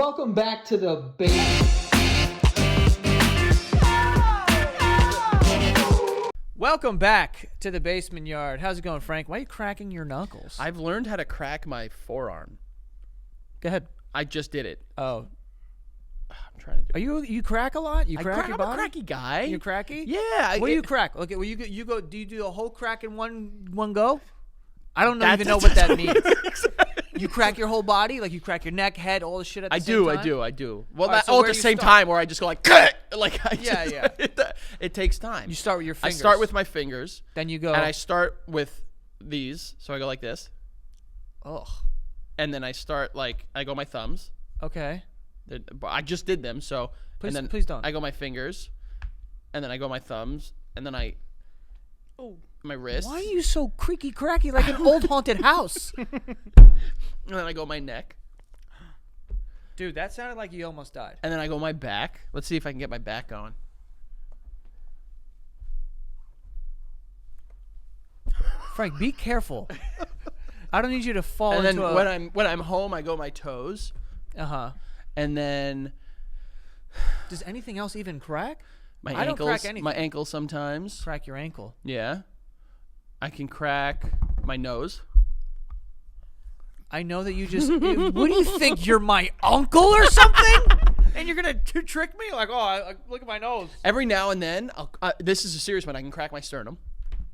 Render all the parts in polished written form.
Welcome back to the basement. Welcome back to the basement yard. How's it going, Frank? Why are you cracking your knuckles? I've learned how to crack my forearm. Go ahead. I just did it. Oh, I'm trying to do are you crack a lot? You crack your body? I'm a cracky guy. You're cracky? Yeah. What do you crack? Okay, well you go. Do you do the whole crack in one go? I don't even know what that means. You crack your whole body, like you crack your neck, head, all the shit at the same time. I do. Well, All right, so all where at do the you same start? time, where I just go like, like Yeah. It takes time. You start with your fingers. I start with my fingers. Then you go. And I start with these, so I go like this, Ugh. and then I start like I go my thumbs. Okay. I just did them, so Please, and then please don't. I go my fingers, and then I go my thumbs, and then my wrist. Why are you so creaky cracky like an old haunted house? And then I go my neck, Dude, that sounded like you almost died. and then I go my back. Let's see if I can get my back going. Frank, be careful. I don't need you to fall And then into a... when I'm home, I go my toes, Uh-huh. and then Does anything else even crack? my I don't ankles. crack anything. My ankle sometimes. Crack your ankle. Yeah. I can crack my nose. I know that you just... what do you think? You're my uncle or something? And you're going to trick me? Like, look at my nose. Every now and then, this is a serious one. I can crack my sternum.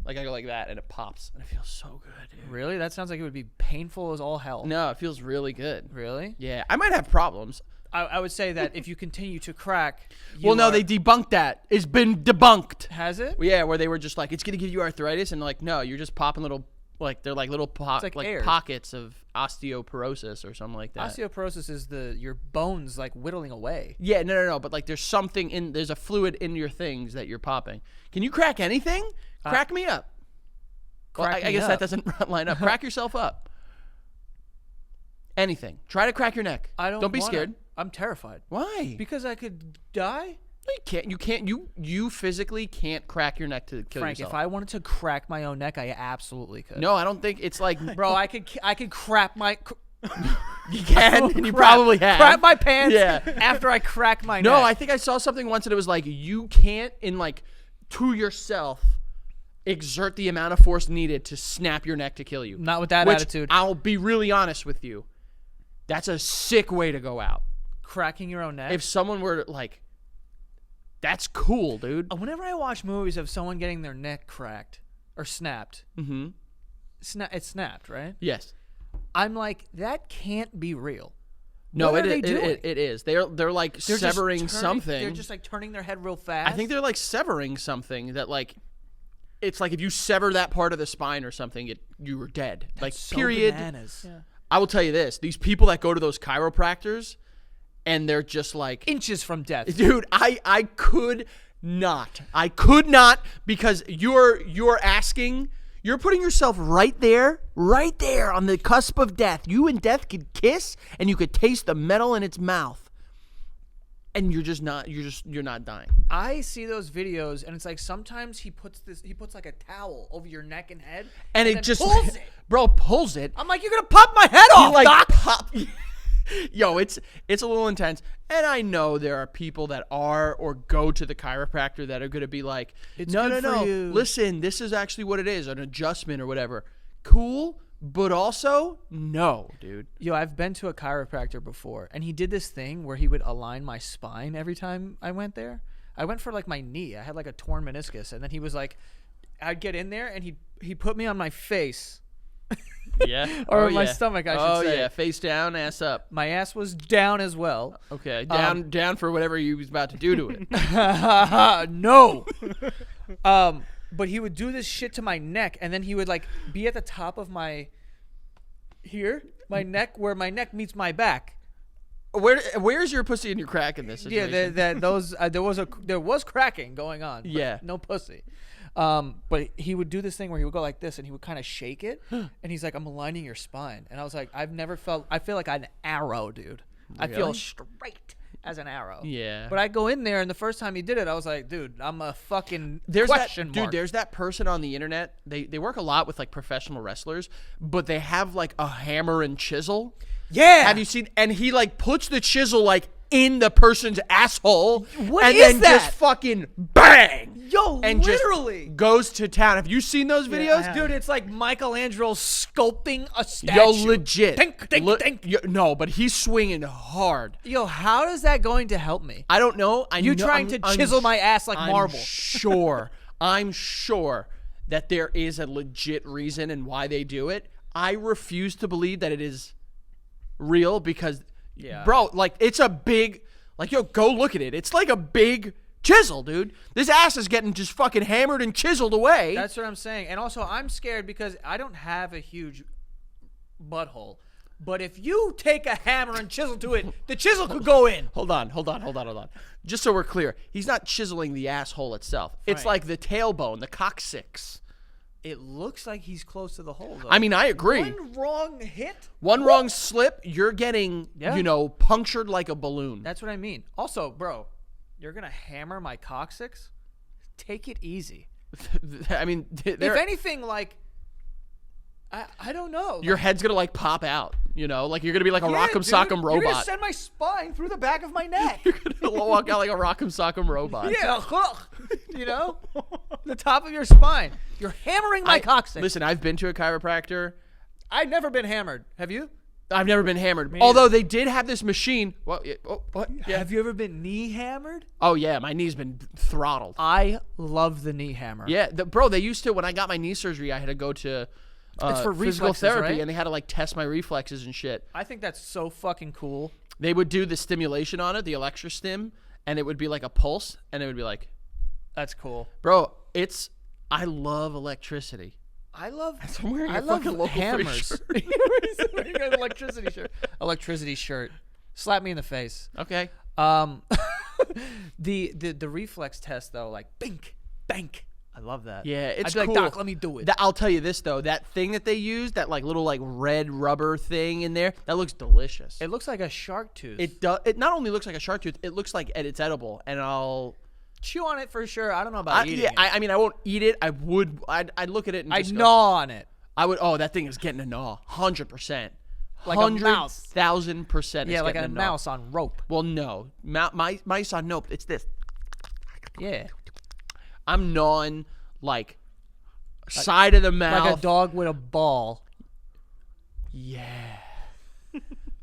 Like I go like that, and it pops, and it feels so good, dude. Really? That sounds like it would be painful as all hell. No, it feels really good. Really? Yeah, I might have problems. I would say that if you continue to crack... Well, no, they debunked that. It's been debunked. Has it? Yeah, where they were just like, it's gonna give you arthritis, and like, no, you're just popping little, like they're like little like air. pockets of osteoporosis or something like that. Osteoporosis is your bones like whittling away. Yeah, no, but like there's a fluid in your things that you're popping. Can you crack anything? Crack me up. Well, Crack I me guess up. that doesn't line up. Crack yourself up. Anything. Try to crack your neck. Don't be scared. I'm terrified. Why? Because I could die? No, you can't. You can't. You physically can't crack your neck to kill Frank, yourself. if I wanted to crack my own neck, I absolutely could. No, I don't think it's like. Bro, I could crap my... You can, and you probably have. Crap my pants Yeah. after I crack my No, neck. I think I saw something once, and it was like you can't, to yourself, exert the amount of force needed to snap your neck to kill you. Not with that Which, attitude. I'll be really honest with you. That's a sick way to go out. Cracking your own neck? If someone were to, like, that's cool, dude. Whenever I watch movies of someone getting their neck cracked or snapped, it's snapped, right? Yes. I'm like, that can't be real. No, What it are they doing? it is. They're like They're just severing something. They're just like turning their head real fast. I think they're like severing something that like it's like if you sever that part of the spine or something, you were dead. That's like so period. bananas. Yeah. I will tell you this: these people that go to those chiropractors, and they're just like, Inches from death. dude, I could not, because you're putting yourself right there on the cusp of death. You and death could kiss, and you could taste the metal in its mouth. And you're not dying. I see those videos, and it's like sometimes he puts like a towel over your neck and head, And it then just pulls it. Bro, pulls it. I'm like, you're gonna pop my head off, He, Doc. pop. Yo, it's a little intense. And I know there are people that are or go to the chiropractor that are gonna be like, It's no, good for you. listen, this is actually what it is, an adjustment or whatever. Cool, but also no, dude. Yo, I've been to a chiropractor before, and he did this thing where he would align my spine every time I went there. I went for like my knee. I had like a torn meniscus, and then he was like, I'd get in there, and he put me on my face. Yeah. Or my stomach, I should say. Oh yeah, face down, ass up. My ass was down as well. Okay, down for whatever he was about to do to it. No. But he would do this shit to my neck, and then he would like be at the top of my neck, where my neck meets my back. Where's your pussy in your crack in this situation? Yeah, there was cracking going on. But Yeah. no pussy. But he would do this thing where he would go like this, and he would kind of shake it, and he's like, "I'm aligning your spine," and I was like, I feel like an arrow, dude. I feel Really? straight as an arrow. Yeah. But I go in there, and the first time he did it, I was like, dude, I'm a fucking There's question that mark. dude. There's that person on the internet. They work a lot with like professional wrestlers, but they have like a hammer and chisel, Yeah. Have you seen? And he like puts the chisel like in the person's asshole. What and is then that? just fucking bang. Yo, And literally. just goes to town. Have you seen those videos? have. Dude, it's like Michelangelo sculpting a statue. Yo, legit. Tink, tink, tink. Yo, no, but he's swinging hard. Yo, how is that going to help me? I don't know. You trying to chisel my ass like marble. I'm sure that there is a legit reason and why they do it. I refuse to believe that it is real because, bro, like it's a big, like, yo, go look at it. It's like a big chisel, dude. This ass is getting just fucking hammered and chiseled away. That's what I'm saying. And also, I'm scared because I don't have a huge butthole. But if you take a hammer and chisel to it, the chisel could go in. Hold on. Just so we're clear, he's not chiseling the asshole itself. It's Right. like the tailbone, the coccyx. It looks like he's close to the hole, though. I mean, I agree. One wrong hit? One wrong slip, you're getting, Yeah. punctured like a balloon. That's what I mean. Also, bro, you're going to hammer my coccyx? Take it easy. I mean, If anything, like, I don't know. your head's gonna like pop out. Like you're gonna be like a Yeah, Rock'em dude, Sock'em You're going to robot. send my spine through the back of my neck. You're gonna walk out like a Rock'em Sock'em robot. Yeah, the top of your spine. You're hammering my coccyx. Listen, I've been to a chiropractor. I've never been hammered. Have you? I've never been hammered. neither. Although they did have this machine. What? Yeah. Have you ever been knee hammered? Oh yeah, my knee's been throttled. I love the knee hammer. Yeah, bro. They used to when I got my knee surgery, I had to go to It's for physical reflexes, therapy, right? and they had to like test my reflexes and shit. I think that's so fucking cool. They would do the stimulation on it, the electrostim, and it would be like a pulse, and it would be like, That's cool. bro, I love electricity. I love. I'm wearing I a love fucking local hammers. shirt. You're wearing an electricity shirt. Electricity shirt. Slap me in the face. Okay. The reflex test though, like bink, bank. I love that. Yeah, it's I'd be cool. like, Doc, let me do it. I'll tell you this though, that thing that they use, that like little like red rubber thing in there, that looks delicious. It looks like a shark tooth. It does. It not only looks like a shark tooth, it looks like it's edible, and I'll. chew on it for sure. I don't know about eating it. I mean, I won't eat it. I would. I'd look at it and I'd just go, gnaw on it. I would. Oh, that thing is getting a gnaw, 100%. Like a mouse. 1,000%. Yeah, like a gnaw. mouse on rope. Well, no, mice on nope. It's this. Yeah. I'm gnawing like side of the mouth. Like a dog with a ball. Yeah.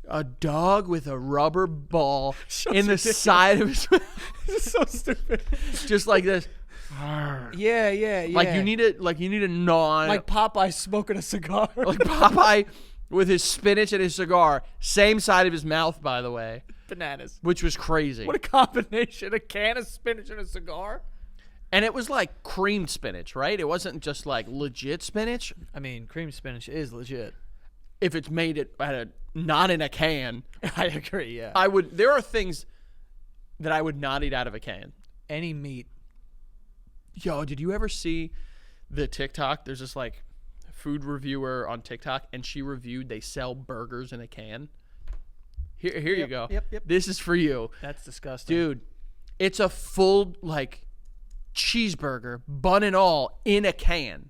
A dog with a rubber ball in the side of his mouth. This is so stupid. Just like this. Yeah. Like you need to gnaw on it. Like Popeye smoking a cigar. Like Popeye with his spinach and his cigar. Same side of his mouth, by the way. Bananas. Which was crazy. What a combination. A can of spinach and a cigar. And it was like creamed spinach, right? It wasn't just like legit spinach. I mean, cream spinach is legit. If it's made not in a can. I agree, yeah. There are things that I would not eat out of a can. Any meat. Yo, did you ever see the TikTok? There's this like food reviewer on TikTok, and she reviewed they sell burgers in a can. Here you go. Yep. This is for you. That's disgusting. Dude, it's a full like cheeseburger, bun and all, in a can.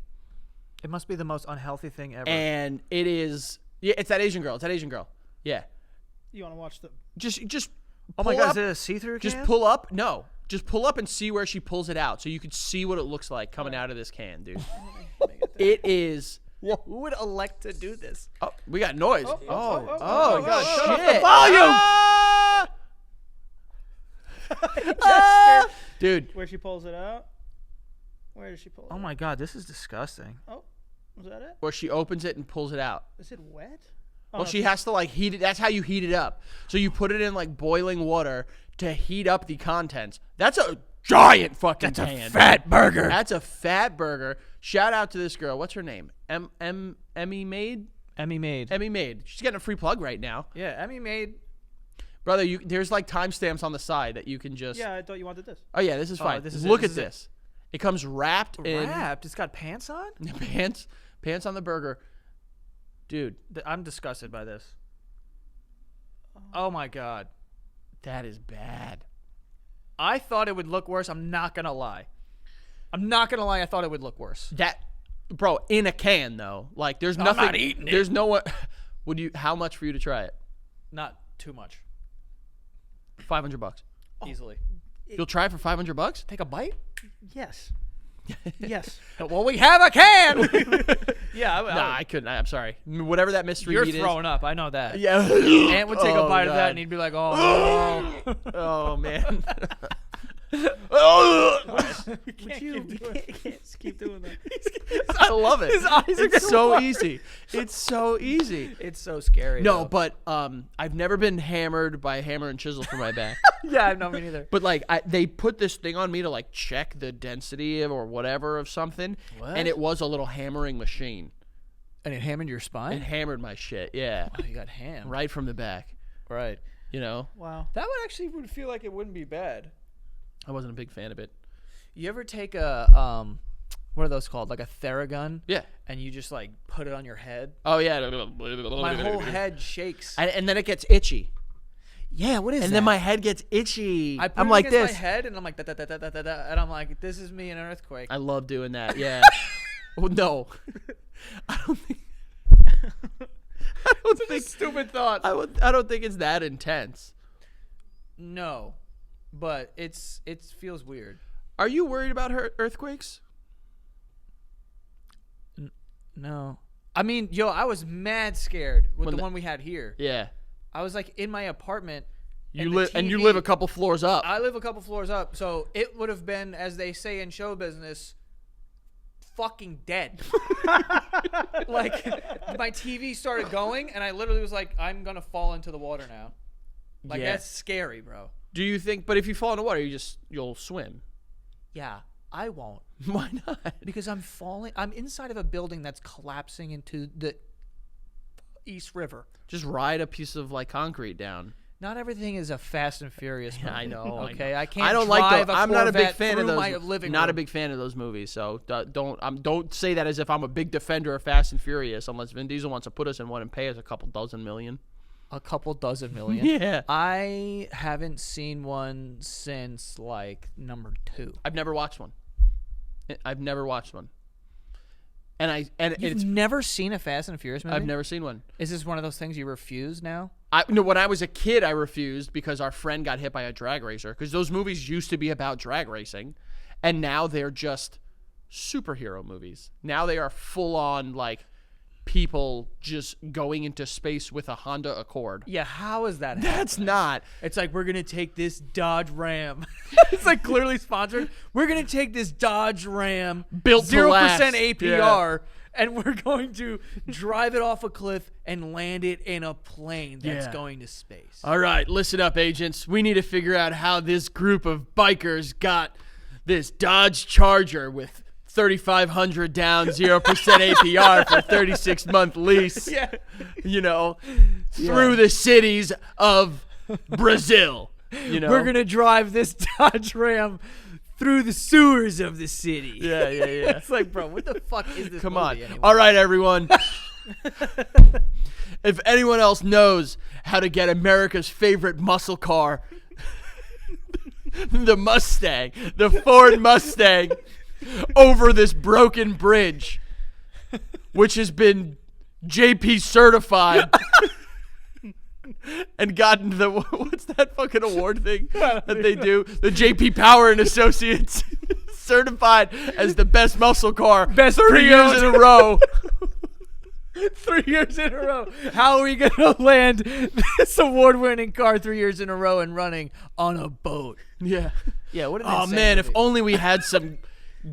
It must be the most unhealthy thing ever. And it is it's that Asian girl. It's that Asian girl. Yeah. You want to watch the? Just oh my pull God, up, is it a see-through can? just pull up. No. Just pull up and see where she pulls it out so you can see what it looks like coming out of this can, dude. It is. Who would elect to do this? Oh, we got noise. oh, Oh, my God, shit. shut up the volume! Dude, Where she pulls it out? Where does she pull it? Oh my God, this is disgusting. Oh, was that it? or she opens it and pulls it out. Is it wet? Oh, Well, she has to like heat it. That's how you heat it up. So you put it in like boiling water to heat up the contents. That's a giant fucking pan. Fat burger. That's a fat burger. Shout out to this girl. What's her name? Emmy Maid? Emmy made. Emmy Maid. She's getting a free plug right now. Yeah, Emmy made. Brother, there's like timestamps on the side that you can just. Yeah, I thought you wanted this. Oh yeah, this is fine. this is it, Look this at is it. this. It comes wrapped in Wrapped. It's got pants on? pants on the burger. Dude, I'm disgusted by this. Oh my God. that is bad. I thought it would look worse. I'm not going to lie. I thought it would look worse. That, bro, in a can though. Like, there's I'm nothing. not eating it. There's no what. How much for you to try it? Not too much. $500. Easily. You'll try it for $500? Take a bite? Yes. Yes. Well, we have a can. Yeah. Nah, I couldn't. I'm sorry. Whatever that mystery You're meat throwing up. I know that. is. Yeah. Ant would take a bite of that, God. and he'd be like, "Oh no." Oh, man. Would you can't keep doing that. I love it. His eyes are It's gonna so water. easy. It's so easy. It's so scary. No, though. but I've never been hammered by a hammer and chisel for my back. yeah, no, me neither. But like they put this thing on me to like check the density of, or whatever of something, What? and it was a little hammering machine. And it hammered your It spine. hammered my shit. Yeah, Oh, you got ham. right from the back. Right. You know, Wow. That would actually feel like it wouldn't be bad. I wasn't a big fan of it. You ever take a what are those called? Like a Theragun? Yeah. And you just like put it on your head. Oh yeah. My whole head shakes. And then it gets itchy. Yeah, what is And that? then my head gets itchy. I put I'm it like against this. my head, and I'm like da da da da da da da, and I'm like, this is me in an earthquake. I love doing that. Yeah. Well, no. I don't think. I don't think. Stupid thought. I don't think it's that intense. No, but it feels weird. Are you worried about earthquakes? No, I mean, yo, I was mad scared with When the one we had here. Yeah. I was like in my apartment. You the live and you TV live a couple floors up. I live a couple floors up, so it would have been, as they say in show business, fucking dead. Like, my TV started going, and I literally was like, I'm gonna fall into the water now. Like, Yeah. that's scary, bro. Do you think? But if you fall in the water, you'll swim. Yeah, I won't. Why not? Because I'm inside of a building that's collapsing into the East River. Just ride a piece of like concrete down. Not everything is a Fast and Furious movie. I know. Okay, I can't. I don't like drive those. a I'm not a big Corvette fan of through those. My living Not a room. big fan of those movies. So don't say that as if I'm a big defender of Fast and Furious. Unless Vin Diesel wants to put us in one and pay us a couple dozen million. A couple dozen million. Yeah. I haven't seen one since like number 2. I've never watched one. And You've it's never seen a Fast and Furious movie? I've never seen one. Is this one of those things you refuse now? No, when I was a kid, I refused because our friend got hit by a drag racer. Because those movies used to be about drag racing, and now they're just superhero movies. Now they are full on like people just going into space with a Honda Accord. Yeah, how is that That's not. It's like, we're going to take this Dodge Ram. It's like clearly sponsored. We're going to take this Dodge Ram, Built to 0% last. APR, and we're going to drive it off a cliff and land it in a plane that's Yeah. going to space. All right, listen up, agents. We need to figure out how this group of bikers got this Dodge Charger with 3,500 down, 0% APR for a 36-month lease. Yeah. You know, through the cities of Brazil. You know, We're going to drive this Dodge Ram through the sewers of the city. Yeah. It's like, bro, what the fuck is this Come on. movie anyway? All right, everyone. If anyone else knows how to get America's favorite muscle car, the Mustang, the Ford Mustang, over this broken bridge, which has been JP certified and gotten the, what's that fucking award thing that they do? The JP Power and Associates certified as the best muscle car Best 3 years in a row. 3 years in a row. How are we going to land this award-winning car 3 years in a row and running on a boat? Yeah. Yeah, what an Oh insane man, if movie. only we had some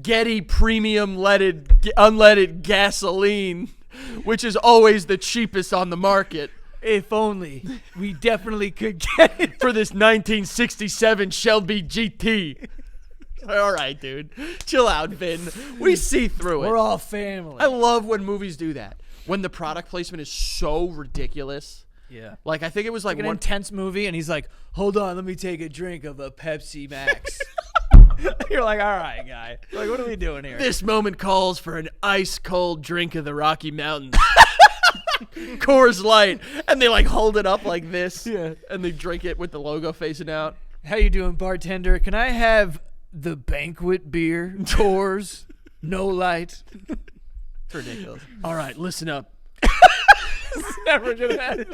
Getty premium unleaded gasoline, which is always the cheapest on the market. If only. We definitely could get it. For this 1967 Shelby GT. All right, dude. Chill out, Vin. We see through it. We're all family. I love when movies do that. When the product placement is so ridiculous. Yeah. Like, I think it was like An one. intense movie, and he's like, hold on, let me take a drink of a Pepsi Max. You're like, all right, guy. Like, what are we doing here? This moment calls for an ice cold drink of the Rocky Mountains. Coors Light. And they like hold it up like this. Yeah. And they drink it with the logo facing out. How you doing, bartender? Can I have the banquet beer? Coors, no light. It's ridiculous. All right, listen up. Never gonna happen.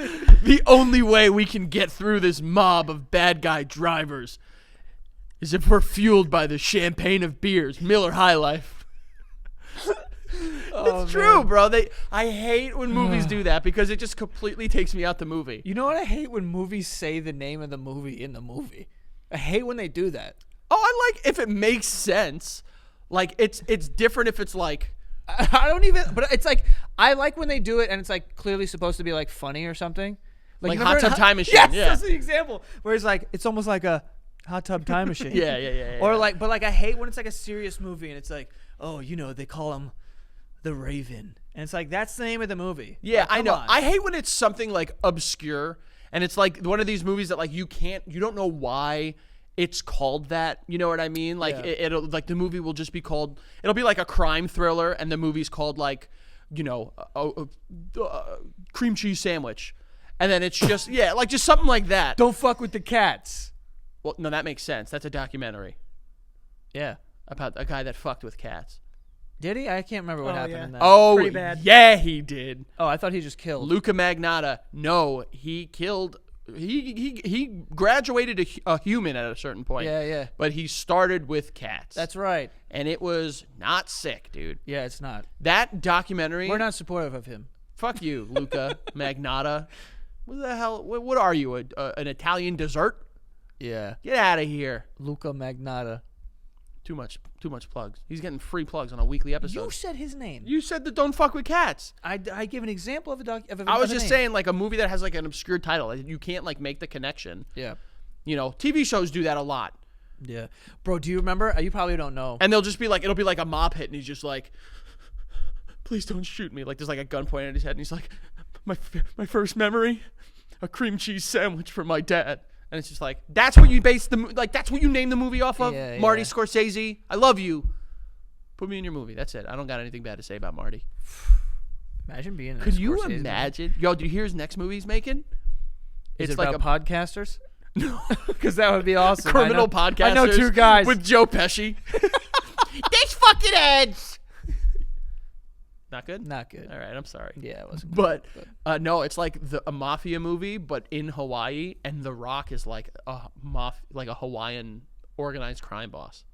The only way we can get through this mob of bad guy drivers is if we're fueled by the champagne of beers, Miller High Life. It's true, bro. I hate when movies do that because it just completely takes me out the movie. You know what I hate when movies say the name of the movie in the movie. I hate when they do that. Oh, I like if it makes sense. Like it's different if it's like I don't even. But it's like I like when they do it and it's like clearly supposed to be like funny or something. Like you Hot remember Tub Time Machine. Yes, Yeah. that's the example. Where it's like it's almost like a Hot Tub Time Machine. Yeah. Or like, but like I hate when it's like a serious movie and it's like, oh, you know, they call him the Raven, and it's like that's the name of the movie. Yeah, like, I know. on. I hate when it's something like obscure and it's like one of these movies that like you don't know why it's called that. You know what I mean? Like Yeah. it'll like the movie will just be called. It'll be like a crime thriller, and the movie's called like, you know, cream cheese sandwich, and then it's just like just something like that. Don't fuck with the cats. Well, no, that makes sense. That's a documentary Yeah. about a guy that fucked with cats. Did he? I can't remember what happened yeah. in that. Oh, Pretty bad. yeah, he did. Oh, I thought he just killed. Luca Magnotta. No, he killed. He graduated a human at a certain point. Yeah. But he started with cats. That's right. And it was not sick, dude. Yeah, it's not. That documentary. We're not supportive of him. Fuck you, Luca Magnotta. What the hell? What are you? An Italian dessert? Yeah. Get out of here. Luca Magnotta. Too much plugs. He's getting free plugs on a weekly episode. You said his name. You said that don't fuck with cats. I give an example of a doc. I was just saying like a movie that has like an obscure title. Like, you can't like make the connection. Yeah. You know, TV shows do that a lot. Yeah. Bro, do you remember? You probably don't know. And they'll just be like, it'll be like a mob hit, and he's just like, please don't shoot me. Like there's like a gun pointed at his head, and he's like, my first memory, a cream cheese sandwich from my dad. And it's just like, that's what you base that's what you name the movie off of? Yeah, Marty yeah. Scorsese, I love you. Put me in your movie. That's it. I don't got anything bad to say about Marty. Imagine being in a Could you Scorsese movie. imagine? Yo, do you hear his next movie he's making? Is It's it like about podcasters? No. Because that would be awesome. criminal I podcasters. know two guys. With Joe Pesci. These fucking heads. Not good? Not good. All right, I'm sorry. Yeah, it wasn't But good. no, it's like a mafia movie, but in Hawaii, and The Rock is like a Hawaiian organized crime boss.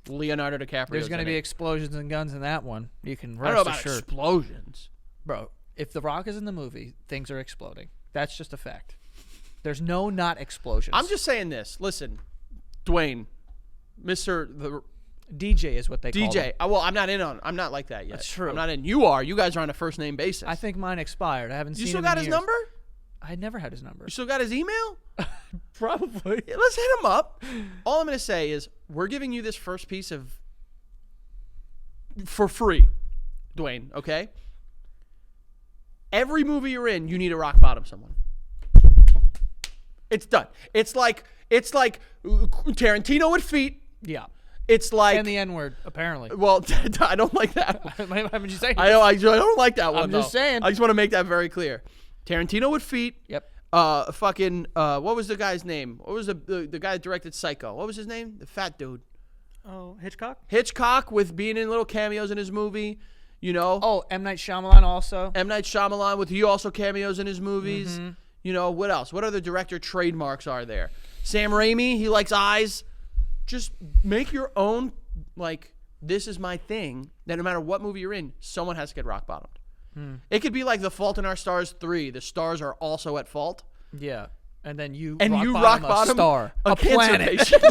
Leonardo DiCaprio. There's going to be explosions and guns in that one. You can I don't know rest about assured. explosions. Bro, if The Rock is in the movie, things are exploding. That's just a fact. There's no not explosions. I'm just saying this. Listen, Dwayne, Mr. the DJ is what they call DJ. him. Well, I'm not like that yet. That's true. I'm not in. You are. You guys are on a first name basis. I think mine expired. I haven't you seen still him got in his years. number? I never had his number. You still got his email? Probably. Yeah, let's hit him up. All I'm going to say is we're giving you this first piece for free, Dwayne, okay? Every movie you're in, you need to rock bottom someone. It's done. It's like Tarantino with feet. Yeah. It's like And the N-word, apparently. well, I don't like that one. Why haven't you say I don't like that one. I'm just though. saying. I just want to make that very clear. Tarantino with feet. Yep. What was the guy's name? What was the guy that directed Psycho? What was his name? The fat dude. Oh, Hitchcock? Hitchcock with being in little cameos in his movie. You know. Oh, M. Night Shyamalan also. M. Night Shyamalan with he also cameos in his movies. Mm-hmm. You know, what else? What other director trademarks are there? Sam Raimi, he likes eyes. Just make your own, like, this is my thing, that no matter what movie you're in, someone has to get rock bottomed. It could be like The Fault in Our Stars 3. The stars are also at fault. Yeah. And then you rock bottom a star. a cancer planet. patient.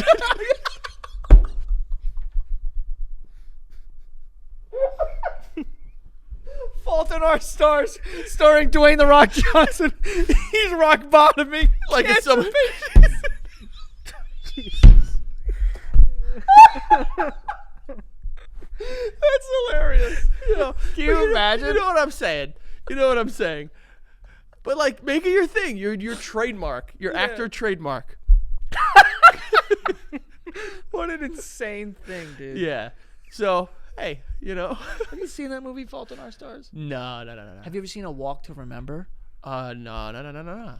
Fault in Our Stars, starring Dwayne "The Rock" Johnson. He's rock bottoming Like it's some. That's hilarious. You know, Can you imagine? You know what I'm saying? You know what I'm saying? But like, make it your thing. Your trademark. Your actor trademark. What an insane thing, dude. Yeah. So hey, you know. Have you seen that movie, Fault in Our Stars? No. Have you ever seen A Walk to Remember? No.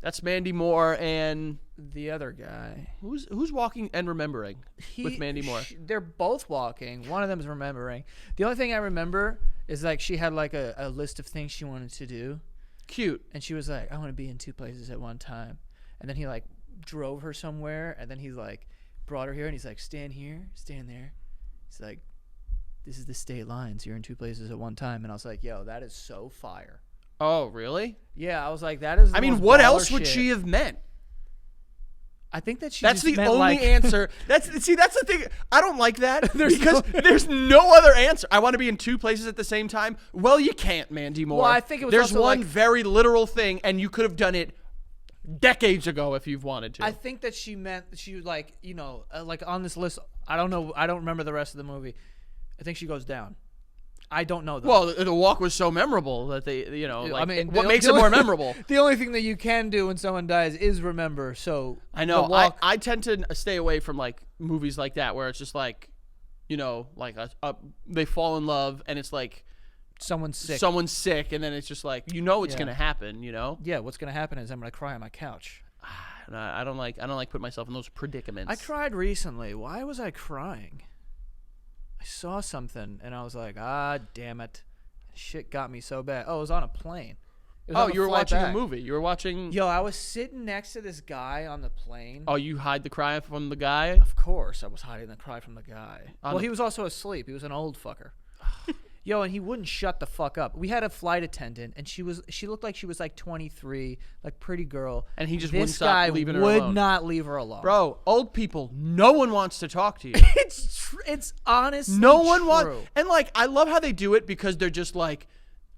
That's Mandy Moore and the other guy. Who's walking and remembering with Mandy Moore? They're both walking. One of them is remembering. The only thing I remember is like she had like a list of things she wanted to do. Cute. And she was like, I want to be in 2 places at one time. And then he like drove her somewhere, and then he like brought her here, and he's like, stand here, stand there. He's like, this is the state lines. You're in 2 places at one time. And I was like, yo, that is so fire. Oh, really? Yeah, I was like, that is the I mean, most what baller else would shit. she have meant? I think that she That's just the meant, only like, answer. That's the thing. I don't like that because there's no other answer. I want to be in 2 places at the same time. Well, you can't, Mandy Moore. Well, I think it was there's also one like, very literal thing, and you could have done it decades ago if you've wanted to. I think that she meant she like, you know, like on this list. I don't know. I don't remember the rest of the movie. I think she goes down. I don't know though. Well, the walk was so memorable that they, you know, like, I mean, what makes it more memorable? The only thing that you can do when someone dies is remember. So I know. the walk, I tend to stay away from like movies like that where it's just like, you know, like they fall in love and it's like someone's sick, and then it's just like, you know, it's Yeah. gonna happen. You know. Yeah, what's gonna happen is I'm gonna cry on my couch. I don't like putting myself in those predicaments. I cried recently. Why was I crying? I saw something and I was like, ah, damn it. Shit got me so bad. Oh, it was on a plane. It was on the you were flight watching back. a movie. You were watching. Yo, I was sitting next to this guy on the plane. Oh, you hide the cry from the guy? Of course, I was hiding the cry from the guy. Well, he was also asleep. He was an old fucker. Yo, and he wouldn't shut the fuck up. We had a flight attendant, and she looked like she was like 23, like pretty girl. And he just wouldn't this stop guy leaving her would alone. not leave her alone. Bro, old people, no one wants to talk to you. It's honestly No one true. wants. And like, I love how they do it because they're just like,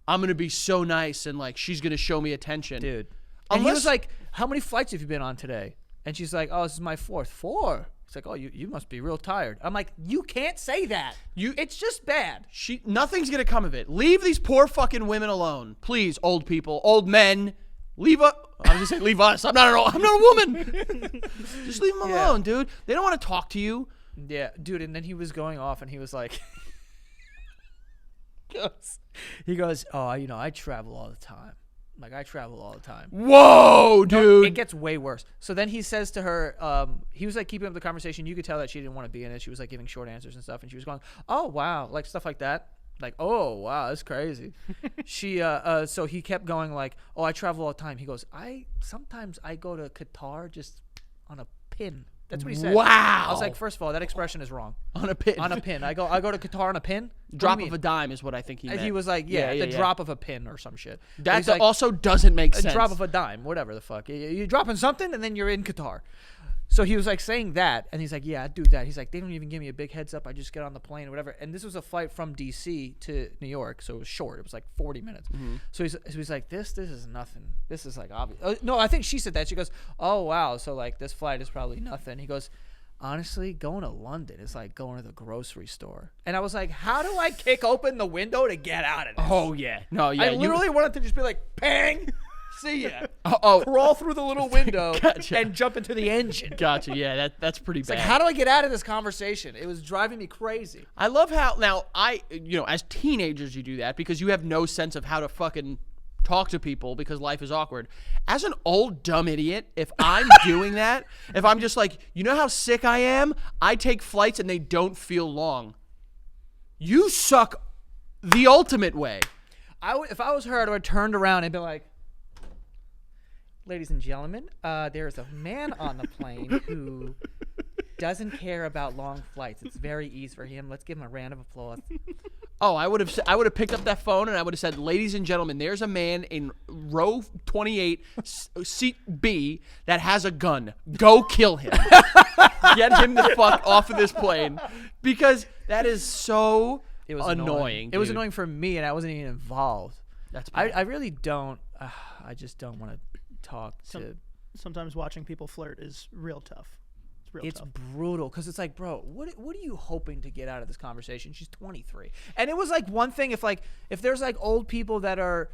I'm gonna be so nice and like she's gonna show me attention, dude. And he was like, "How many flights have you been on today?" And she's like, "Oh, this is my 4th." 4. It's like, "Oh, you must be real tired." I'm like, "You can't say that. It's just bad." Nothing's gonna come of it. Leave these poor fucking women alone, please. Old people, old men, leave us. I was just saying, leave us. I'm not a woman. Just leave them alone, dude. They don't want to talk to you. Yeah, dude. And then he was going off, and he was like, he goes, "Oh, you know, I travel all the time. Like, I travel all the time." Whoa, dude. It gets way worse. So then he says to her, he was like keeping up the conversation. You could tell that she didn't want to be in it. She was like giving short answers and stuff, and she was going, "Oh wow," like stuff like that. Like, "Oh wow, that's crazy." So he kept going like, "Oh, I travel all the time." He goes, sometimes I go to Qatar just on a pin." That's what he said. Wow. I was like, first of all, that expression is wrong. On a pin. On a pin. I go to Qatar on a pin. Drop of a dime is what I think he And meant. he was like, the drop of a pin or some shit. But That he's like, also doesn't make sense. a drop of a dime, whatever the fuck. You're dropping something, and then you're in Qatar. So he was like saying that, and he's like, "Yeah, I do that." He's like, "They don't even give me a big heads up. I just get on the plane or whatever." And this was a flight from D.C. to New York, so it was short. It was like 40 minutes. So he's like, "This is nothing. This is like obvious." No, I think she said that. She goes, "Oh wow, so like this flight is probably nothing." He goes, "Honestly, going to London is like going to the grocery store." And I was like, how do I kick open the window to get out of this? Oh yeah. No, yeah. I literally wanted to just be like, "Pang, see ya." Oh, Crawl through the little window Gotcha. and jump into the engine. Gotcha. Yeah, that's pretty bad. Like, how do I get out of this conversation? It was driving me crazy. I love how now as teenagers you do that because you have no sense of how to fucking talk to people because life is awkward. As an old dumb idiot, if I'm doing that, if I'm just like, you know how sick I am? I take flights and they don't feel long. You suck the ultimate way. If I was her, I would have turned around and be like, "Ladies and gentlemen, there is a man on the plane who doesn't care about long flights. It's very easy for him. Let's give him a round of applause." Oh, I would have picked up that phone and I would have said, "Ladies and gentlemen, there's a man in row 28, seat B, that has a gun. Go kill him. Get him the fuck off of this plane," because that is so annoying. It was annoying for me, and I wasn't even involved. That's bad. I really don't. I just don't want to talk to. Sometimes watching people flirt is real tough. It's brutal because it's like, bro, what are you hoping to get out of this conversation? She's 23, and it was like one thing if there's like old people that are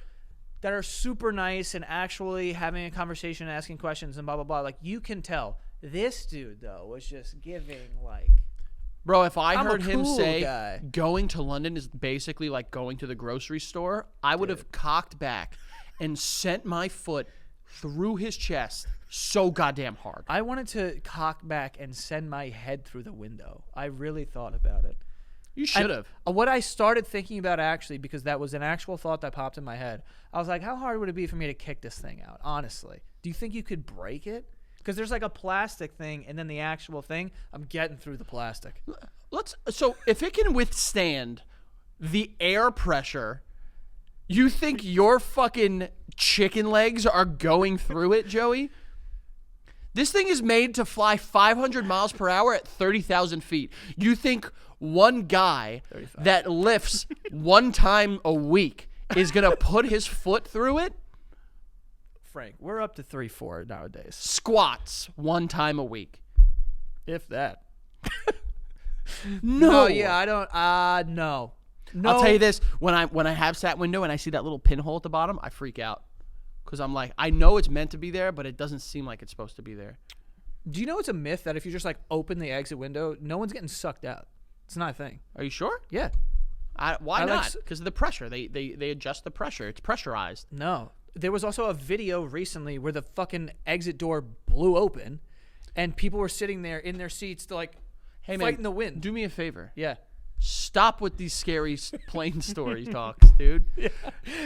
super nice and actually having a conversation and asking questions and blah blah blah, like you can tell. This dude though was just giving like, bro, if I I'm heard a him cool say guy. going to London is basically like going to the grocery store, I would have cocked back and sent my foot through his chest so goddamn hard. I wanted to cock back and send my head through the window. I really thought about it. You should have. What I started thinking about actually, because that was an actual thought that popped in my head, I was like, how hard would it be for me to kick this thing out, honestly? Do you think you could break it? Because there's like a plastic thing and then the actual thing. I'm getting through the plastic. So if it can withstand the air pressure, you think your fucking chicken legs are going through it, Joey? This thing is made to fly 500 miles per hour at 30,000 feet. You think one guy 35. That lifts one time a week is going to put his foot through it? Frank, we're up to 3-4 nowadays. Squats one time a week. If that. No. Yeah, I don't. No. I'll tell you this. When I have sat window and I see that little pinhole at the bottom, I freak out. Because I'm like, I know it's meant to be there, but it doesn't seem like it's supposed to be there. Do you know it's a myth that if you just like open the exit window, no one's getting sucked out? It's not a thing. Are you sure? Yeah. Why not? Because of the pressure. They adjust the pressure. It's pressurized. No. There was also a video recently where the fucking exit door blew open and people were sitting there in their seats to like fighting the wind. Do me a favor. Yeah. Stop with these scary plane story talks, dude. Yeah.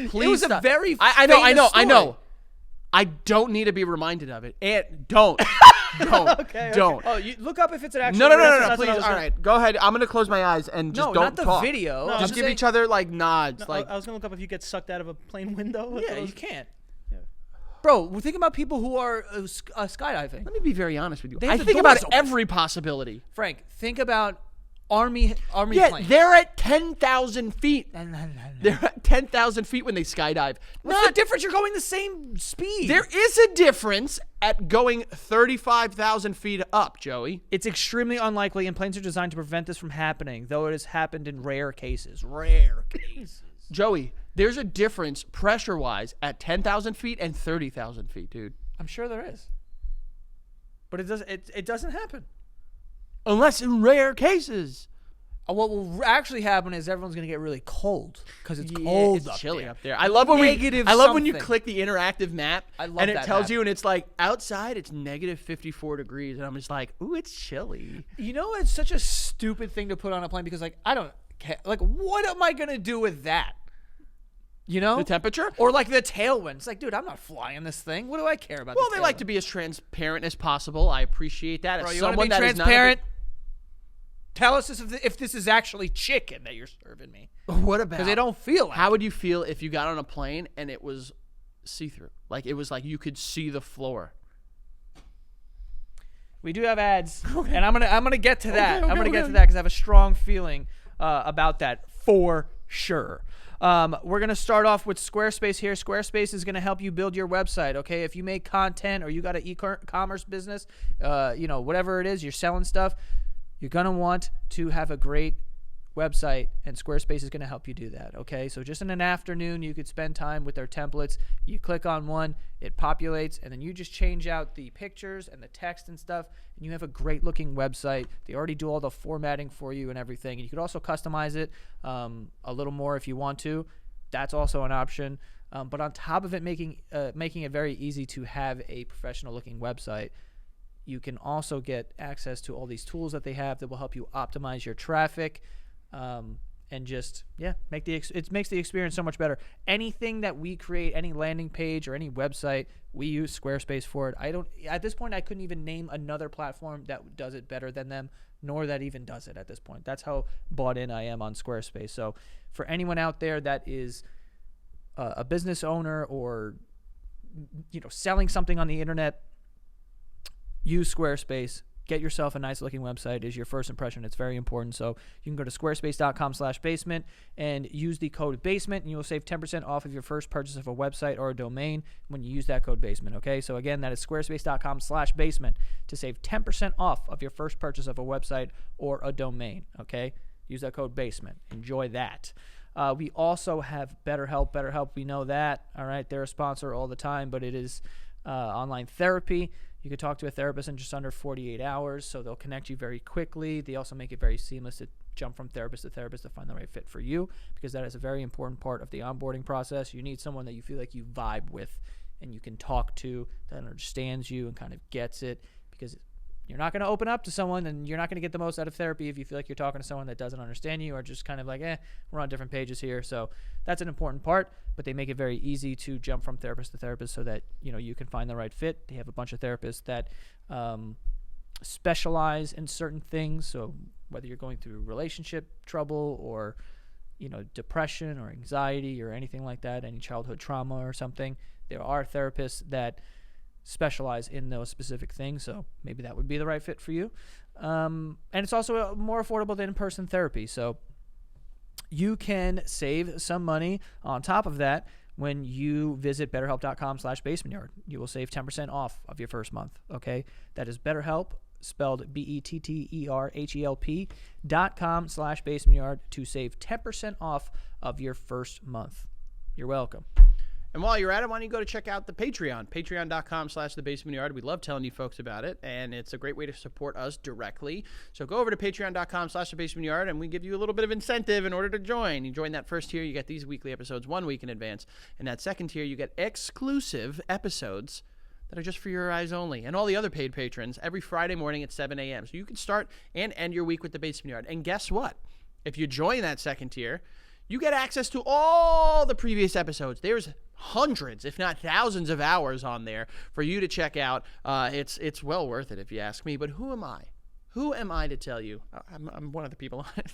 Please. It was stop. a very I know. I don't need to be reminded of it. And don't. Okay. Don't. Oh, you look up if it's an actual. No. Please. All right. Go ahead. I'm gonna close my eyes and just don't not the talk. video. No, just give each other like nods. No, like I was gonna look up if you get sucked out of a plane window. Yeah, you can't. Yeah. Bro, we're thinking about people who are skydiving. Let me be very honest with you. They have I the think doors about open. every possibility. Frank, think about army Yeah, planes. they're at 10,000 feet. They're at 10,000 feet when they skydive. What's the difference? You're going the same speed. There is a difference at going 35,000 feet up, Joey. It's extremely unlikely, and planes are designed to prevent this from happening, though it has happened in rare cases. Joey, there's a difference pressure-wise at 10,000 feet and 30,000 feet, dude. I'm sure there is. But it doesn't happen. Unless in rare cases. What will actually happen is everyone's going to get really cold because it's cold it's up chilly there. up there. I love when when you something. click the interactive map I love and it that tells map. you and it's like outside it's negative 54 degrees and I'm just like, ooh, it's chilly. You know, it's such a stupid thing to put on a plane because like I don't care. Like, what am I going to do with that? You know? The temperature? Or like the tailwind. It's like, dude, I'm not flying this thing. What do I care about? Well, the they like tailwind? to be as transparent as possible. I appreciate that. Bro, As you want to someone be that is not transparent? Tell us if this is actually chicken that you're serving me. What about? Because they don't feel like How would you feel if you got on a plane and it was see-through? Like it was like you could see the floor. We do have ads, and I'm gonna get to that. Okay, I'm gonna get okay. to that because I have a strong feeling about that for sure. We're gonna start off with Squarespace here. Squarespace is gonna help you build your website. Okay, if you make content or you got an e-commerce business, whatever it is, you're selling stuff. You're going to want to have a great website, and Squarespace is going to help you do that, okay? So just in an afternoon, you could spend time with their templates. You click on one, it populates, and then you just change out the pictures and the text and stuff, and you have a great-looking website. They already do all the formatting for you and everything. And you could also customize it a little more if you want to. That's also an option. But on top of it, making it very easy to have a professional-looking website, you can also get access to all these tools that they have that will help you optimize your traffic, and just it makes the experience so much better. Anything that we create, any landing page or any website, we use Squarespace for it. At this point I couldn't even name another platform that does it better than them, nor that even does it at this point. That's how bought in I am on Squarespace. So for anyone out there that is a business owner or selling something on the internet, use Squarespace. Get yourself a nice looking website is your first impression. It's very important. So you can go to squarespace.com/basement and use the code basement, and you will save 10% off of your first purchase of a website or a domain when you use that code basement. Okay. So again, that is squarespace.com/basement to save 10% off of your first purchase of a website or a domain. Okay. Use that code basement. Enjoy that. We also have BetterHelp. BetterHelp, we know that. All right. They're a sponsor all the time, but it is online therapy. You can talk to a therapist in just under 48 hours, so they'll connect you very quickly. They also make it very seamless to jump from therapist to therapist to find the right fit for you, because that is a very important part of the onboarding process. You need someone that you feel like you vibe with and you can talk to that understands you and kind of gets it, because you're not going to open up to someone, and you're not going to get the most out of therapy if you feel like you're talking to someone that doesn't understand you, or just kind of like, we're on different pages here. So that's an important part, but they make it very easy to jump from therapist to therapist so that, you can find the right fit. They have a bunch of therapists that specialize in certain things. So whether you're going through relationship trouble or, depression or anxiety or anything like that, any childhood trauma or something, there are therapists that specialize in those specific things, so maybe that would be the right fit for you. And it's also more affordable than in-person therapy, so you can save some money on top of that when you visit betterhelp.com/basementyard. You will save 10% off of your first month, okay? That is BetterHelp, spelled BetterHelp.com/basementyard to save 10% off of your first month. You're welcome. And while you're at it, why don't you go to check out the Patreon, patreon.com/thebasementyard. We love telling you folks about it, and it's a great way to support us directly. So go over to patreon.com/thebasementyard, and we give you a little bit of incentive in order to join. You join that first tier, you get these weekly episodes 1 week in advance. And that second tier, you get exclusive episodes that are just for your eyes only. And all the other paid patrons every Friday morning at 7 a.m. So you can start and end your week with the Basement Yard. And guess what? If you join that second tier, you get access to all the previous episodes. There's hundreds, if not thousands of hours on there for you to check out. It's well worth it if you ask me, but who am I? Who am I to tell you? I'm one of the people on it.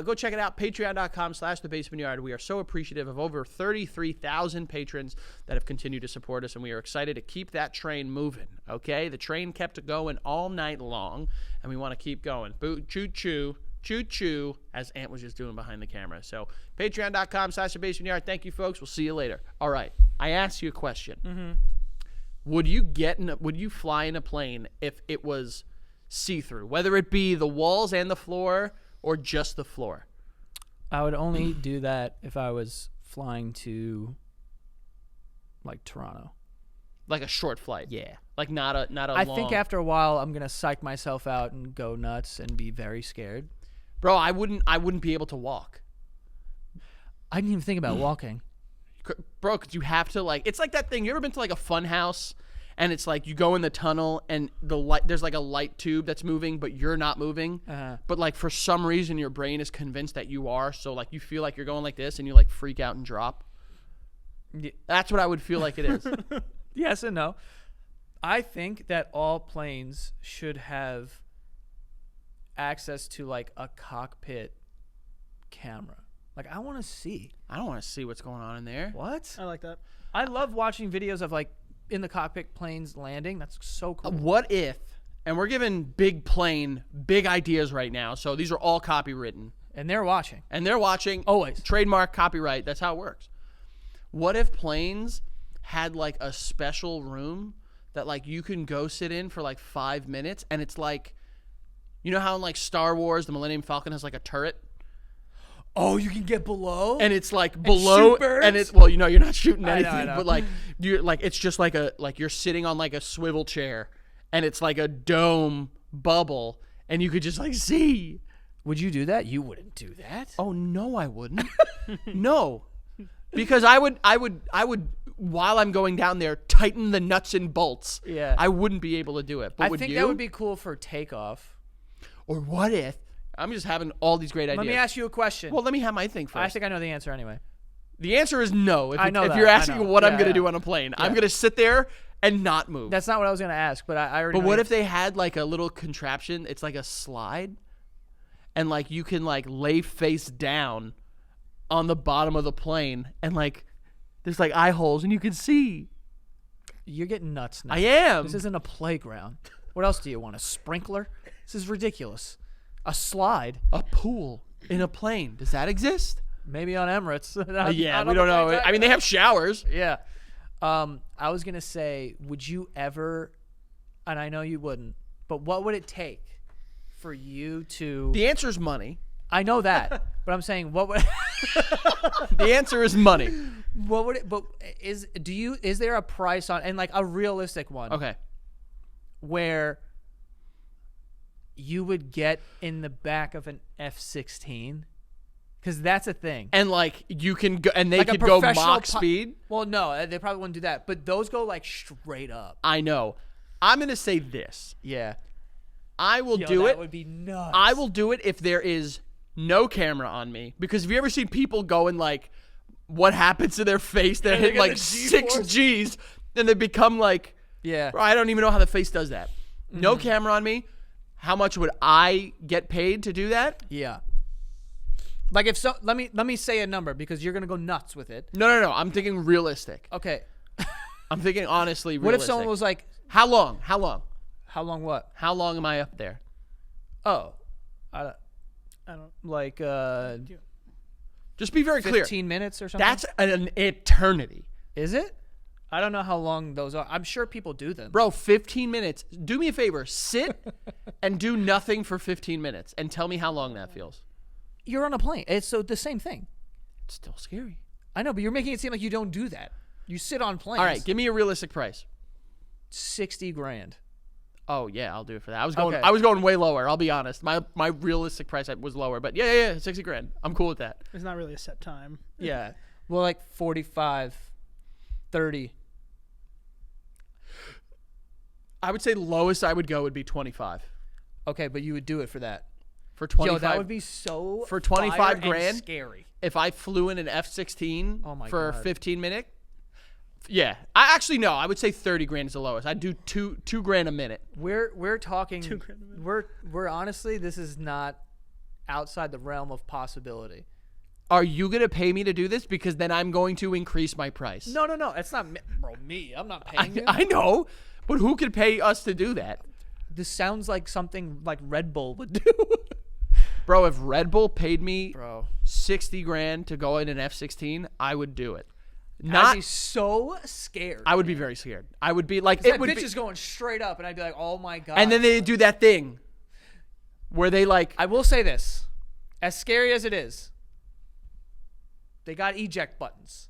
Go check it out, patreon.com/thebasementyard. We are so appreciative of over 33,000 patrons that have continued to support us, and we are excited to keep that train moving, okay? The train kept going all night long, and we want to keep going. Boo, choo-choo. Choo-choo, as Ant was just doing behind the camera. So patreon.com/thebasementyard. Thank you, folks. We'll see you later. All right. I asked you a question. Mm-hmm. Would you fly in a plane if it was see-through, whether it be the walls and the floor or just the floor? I would only do that if I was flying to, like, Toronto. Like a short flight. Yeah. Like not a I long... think after a while I'm going to psych myself out and go nuts and be very scared. Bro, I wouldn't be able to walk. I didn't even think about walking. Bro, because you have to, like, it's like that thing. You ever been to, like, a fun house, and it's like you go in the tunnel, and there's, like, a light tube that's moving, but you're not moving. Uh-huh. But, like, for some reason, your brain is convinced that you are, so, like, you feel like you're going like this, and you, like, freak out and drop. Yeah. That's what I would feel like it is. Yes and no. I think that all planes should have access to, like, a cockpit camera. Like, I want to see. I don't want to see what's going on in there. What? I like that. I love watching videos of, like, in the cockpit planes landing. That's so cool. What if, and we're giving big plane big ideas right now, so these are all copywritten. And they're watching. And they're watching. Always. Trademark, copyright. That's how it works. What if planes had, like, a special room that, like, you can go sit in for, like, 5 minutes, and it's like, you know how in, like, Star Wars, the Millennium Falcon has, like, a turret? Oh, you can get below? And it's, like, below, shoot birds? and it's, well, you know, you're not shooting I anything, know. but, like, it's just like you're sitting on, like, a swivel chair, and it's like a dome bubble, and you could just, like, see. Would you do that? You wouldn't do that. Oh, no, I wouldn't. No. Because I would, while I'm going down there, tighten the nuts and bolts. Yeah. I wouldn't be able to do it. But I would think you? that would be cool for takeoff. Or what if? I'm just having all these great ideas. Let me ask you a question. Well, let me have my thing first. I think I know the answer anyway. The answer is no. If, I know if that. you're I asking know. what I'm Yeah, going to yeah. do on a plane, Yeah. I'm going to sit there and not move. That's not what I was going to ask, but I already But know what the if they had, like, a little contraption? It's like a slide, and, like, you can, like, lay face down on the bottom of the plane, and, like, there's, like, eye holes, and you can see. You're getting nuts now. I am. This isn't a playground. What else do you want? A sprinkler? This is ridiculous. A slide? A pool in a plane. Does that exist? Maybe on Emirates. Yeah, we don't know. I mean, they have showers. Yeah. I was going to say, would you ever, and I know you wouldn't, but what would it take for you to... The answer is money. I know that, but I'm saying, what would... The answer is money. What would it... But is there a price on... And, like, a realistic one. Okay. Where you would get in the back of an F-16 Because that's a thing. And like you can go, and they Like a could go professional mock speed. Well, no, they probably wouldn't do that. But those go like straight up. I know. I'm gonna say this. Yeah. I will do that it. would be nuts. I will do it if there is no camera on me. Because have you ever seen people going like, what happens to their face? They're hitting like 6 G's, and they become like, Yeah. I don't even know how the face does that. No camera on me. How much would I get paid to do that? Yeah. Like if so, let me say a number because you're gonna go nuts with it. No. I'm thinking realistic. Okay. I'm thinking honestly realistic. What if someone was like, how long? How long? how long? What? How long am I up there? Oh, I don't. like Just be very 15 clear. minutes or something. That's an eternity. Is it? I don't know how long those are. I'm sure people do them. Bro, 15 minutes. Do me a favor. Sit and do nothing for 15 minutes and tell me how long that feels. You're on a plane. It's so the same thing. It's still scary. I know, but you're making it seem like you don't do that. You sit on planes. All right, give me a realistic price. 60 grand. Oh, yeah, I'll do it for that. Okay. I was going way lower, I'll be honest. My realistic price was lower, but yeah, 60 grand. I'm cool with that. It's not really a set time. Yeah. Well, like 45, 30. I would say lowest I would go would be 25. Okay, but you would do it for that. For 25. Yo, that would be so for 25 fire and grand? scary. If I flew in an F-16 Oh my for God. 15 minute. Yeah. I actually no, I would say 30 grand is the lowest. I'd do two grand a minute. We're talking 2 grand a minute. we're honestly, this is not outside the realm of possibility. Are you going to pay me to do this? Because then I'm going to increase my price. No, it's not me. Bro, me. I'm not paying you. I know, but who could pay us to do that? This sounds like something like Red Bull would do. Bro, if Red Bull paid me Bro. 60 grand to go in an F-16, I would do it. I'd be so scared. I would be very scared. I would be like, that bitch is going straight up, and I'd be like, oh my God. and then they do that thing where they like, I will say this. As scary as it is, they got eject buttons.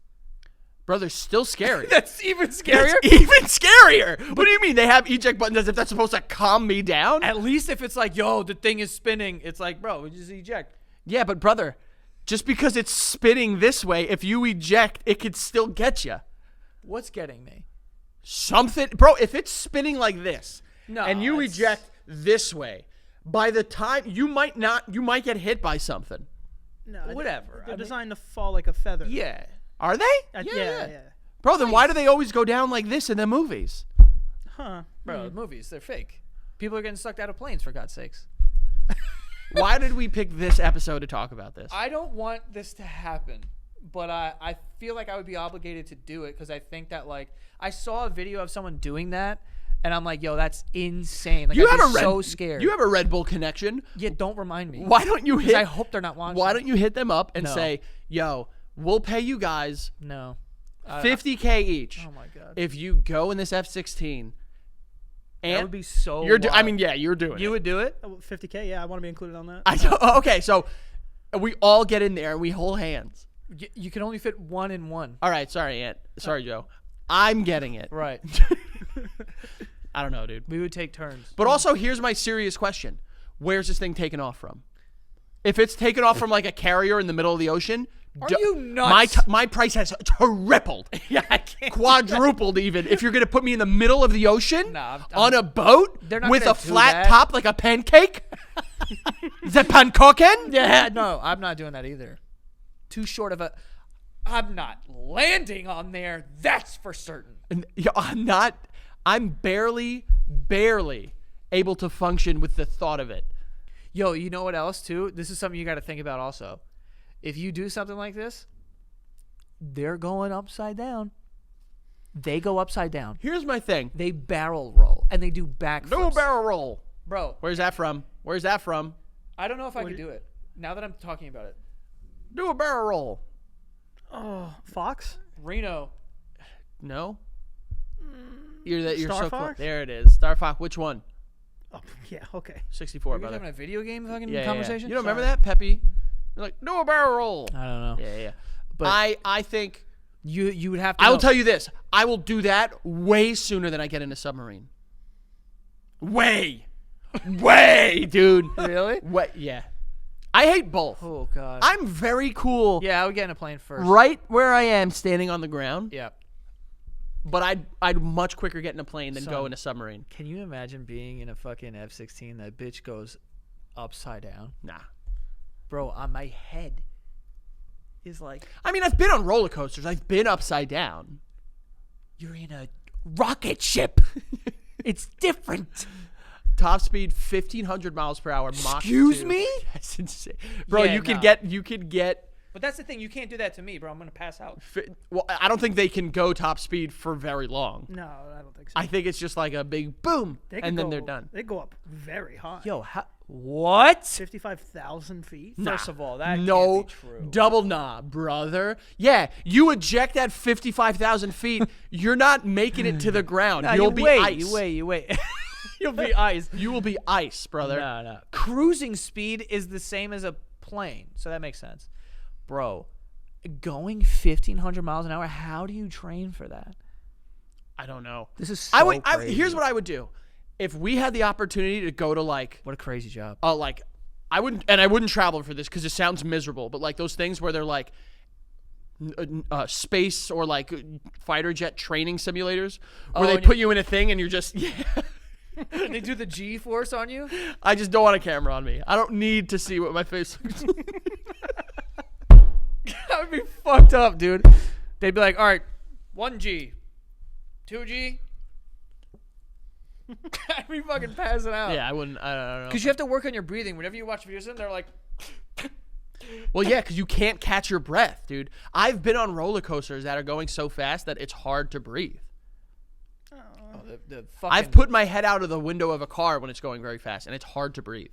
bro, they're still scary. That's even scarier? That's even scarier. What do you mean they have eject buttons as if that's supposed to calm me down? At least if it's like, yo, the thing is spinning, it's like, bro, we just eject. Yeah, but brother, just because it's spinning this way, if you eject, it could still get you. What's getting me? Something, bro, if it's spinning like this No, and you it's- eject this way, by the time you might get hit by something. No, Whatever. They're I mean- designed to fall like a feather. Yeah. Are they? Yeah. Bro, then why do they always go down like this in the movies? Huh. Bro, movies, they're fake. People are getting sucked out of planes, for God's sakes. Why did we pick this episode to talk about this? I don't want this to happen, but I feel like I would be obligated to do it because I think that, like, I saw a video of someone doing that, and I'm like, yo, that's insane. Like, I'd be so scared. You have a Red Bull connection. Yeah, don't remind me. Why don't you 'Cause hit? I hope they're not watching. Why don't you hit them up and No. say, yo, we'll pay you guys No. $50K each Oh, my God. if you go in this F-16. That And would be so you're I wild. mean, yeah, you're doing You it. would do it? Oh, 50K. Yeah, I want to be included on that. Okay, so we all get in there and we hold hands. You can only fit one in one. All right, sorry, Aunt. Sorry, Joe. I'm getting it. Right. I don't know, dude. We would take turns. But also, here's my serious question. Where's this thing taken off from? If it's taken off from like a carrier in the middle of the ocean, Are you nuts? My price has tripled. Yeah, I can't. Quadrupled even. If you're going to put me in the middle of the ocean Nah, on a boat They're not with gonna a do flat that. top like a pancake? Is that pankoken? Yeah, no, I'm not doing that either. Too short of a. I'm not landing on there. That's for certain. Yo, I'm barely able to function with the thought of it. Yo, you know what else too? This is something you got to think about also. If you do something like this, they're going upside down. They go upside down. Here's my thing. They barrel roll and they do backflips. Do a barrel roll. Bro, Where's that from? Where's that from? I don't know if I could do it. Now that I'm talking about it. Do a barrel roll. Oh, Fox? Reno. No? You're Star so close. Fox? There it is. Star Fox. Which one? Oh, yeah, okay. 64, Are we brother. having a video game fucking Yeah. conversation? You don't remember Sorry. that, Peppy? You're like, do a barrel roll. I don't know. Yeah. But I think you would have to I will know- tell you this. I will do that way sooner than I get in a submarine. Way, dude. Really? Way, yeah. I hate both. Oh god. I'm very cool. Yeah, I would get in a plane first. Right where I am, standing on the ground. Yeah. But I'd much quicker get in a plane than Son. go in a submarine. Can you imagine being in a fucking F-16? That bitch goes upside down. Nah. Bro, on my head is like, I mean, I've been on roller coasters. I've been upside down. you're in a rocket ship. It's different. Top speed 1,500 miles per hour. Mach Excuse 2. me? That's insane, bro. Yeah, you could no. get. But that's the thing. You can't do that to me, bro. I'm going to pass out. Well, I don't think they can go top speed for very long. No, I don't think so. I think it's just like a big boom, They could and then go- they're done. They go up very high. Yo, what? 55,000 feet. First of all, that No, can't be true. double nah, brother. Yeah, you eject at 55,000 feet, you're not making it to the ground. Nah, You'll you be wait, ice. You wait. You'll be ice. You will be ice, brother. No. Cruising speed is the same as a plane, so that makes sense. Bro, going 1,500 miles an hour, how do you train for that? I don't know. This is so crazy. Here's what I would do. If we had the opportunity to go to like What a crazy job. I wouldn't travel for this because it sounds miserable, but like those things where they're like space or like fighter jet training simulators where they put you in a thing and you're just They do the G-force on you? I just don't want a camera on me. I don't need to see what my face looks like. That would be fucked up, dude. They'd be like, all right, 1G, 2G. I'd be fucking passing out. Yeah, I don't know. Because you have to work on your breathing. Whenever you watch videos of them, they're like, Well, yeah, because you can't catch your breath, dude. I've been on roller coasters that are going so fast that it's hard to breathe. oh, the fucking. I've put my head out of the window of a car when it's going very fast, and it's hard to breathe.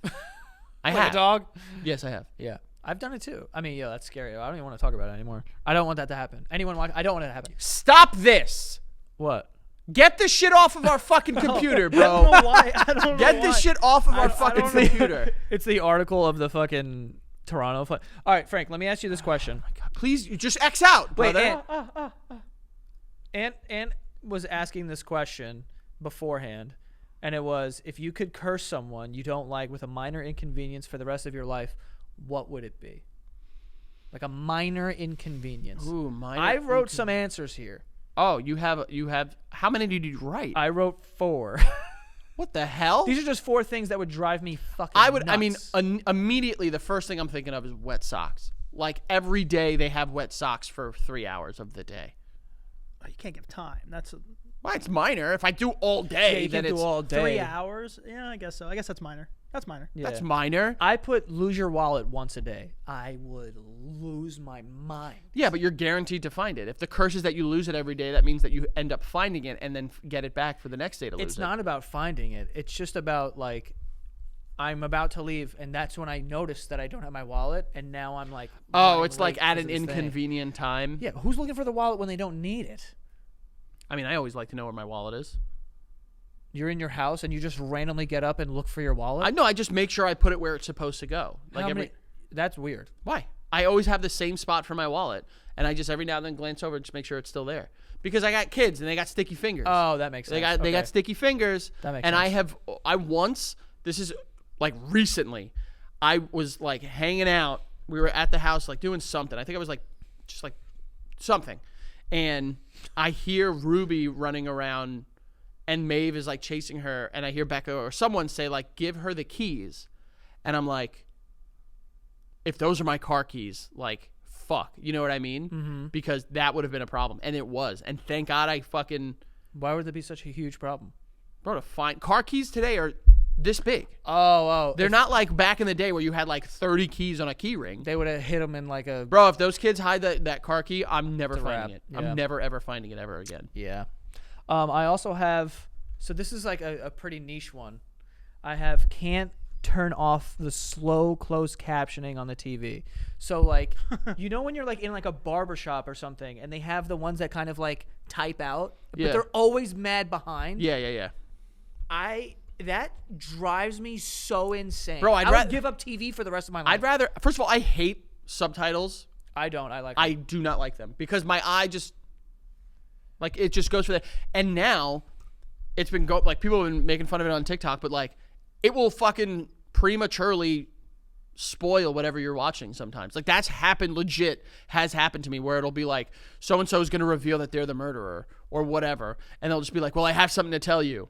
I like have. a dog. Yes, I have. Yeah, I've done it too. I mean, that's scary. I don't even want to talk about it anymore. I don't want that to happen. Anyone watch? I don't want it to happen. Stop this. What? Get the shit off of our fucking computer, I bro. don't know why. I don't know Get why. this shit off of our fucking don't know. computer. It's the article of the fucking Toronto. All right, Frank. Let me ask you this question. God, please, you just X out, Wait, brother. Ant was asking this question beforehand, and it was, if you could curse someone you don't like with a minor inconvenience for the rest of your life, what would it be? Like a minor inconvenience. Ooh, minor I wrote some answers here. Oh, you have. How many did you write? I wrote 4. What the hell? These are just 4 things that would drive me fucking nuts. Immediately the first thing I'm thinking of is wet socks. Like every day they have wet socks for 3 hours of the day. Oh, you can't give time. That's Well, it's minor. If I do all day, you then can it's do all day. 3 hours. Yeah, I guess so. I guess that's minor. That's minor. Yeah. that's minor. I put lose your wallet once a day. I would lose my mind. Yeah, but you're guaranteed to find it. If the curse is that you lose it every day, that means that you end up finding it and then get it back for the next day to lose it. It's not about finding it. It's just about like, I'm about to leave, and that's when I notice that I don't have my wallet, and now I'm like, Oh, running it's like late at because an of this thing. inconvenient time. Yeah, but who's looking for the wallet when they don't need it? I mean, I always like to know where my wallet is. You're in your house and you just randomly get up and look for your wallet. I know. I just make sure I put it where it's supposed to go. Like That's weird. Why? I always have the same spot for my wallet, and I just every now and then glance over and just make sure it's still there. Because I got kids and they got sticky fingers. Oh, that makes sense. They got sticky fingers. That makes and sense. I once, this is like recently, I was like hanging out. We were at the house like doing something. I think I was like just like something, and I hear Ruby running around. And Maeve is like chasing her, and I hear Becca or someone say like, "Give her the keys," and I'm like, "If those are my car keys, like, fuck," you know what I mean? Mm-hmm. Because that would have been a problem, and it was. And thank God I fucking. Why would there be such a huge problem? Bro, to find car keys today are this big. Oh, They're not like back in the day where you had like 30 keys on a key ring. They would have hit them in like a. Bro, if those kids hide that car key, I'm never finding it. Yeah. I'm never ever finding it ever again. Yeah. I also have, so this is like a pretty niche one. I have can't turn off the slow closed captioning on the TV. So like, you know when you're like in like a barbershop or something and they have the ones that kind of like type out, but Yeah. they're always mad behind. Yeah. That drives me so insane. Bro, I would give up TV for the rest of my life. I'd rather, first of all, I hate subtitles. I don't. I like. I do not like them because my eye just, like, it just goes for that. And now it's been like people have been making fun of it on TikTok, but like it will fucking prematurely spoil whatever you're watching sometimes. Like that's happened has happened to me where it'll be like so and so is going to reveal that they're the murderer or whatever, and they'll just be like, "Well, I have something to tell you."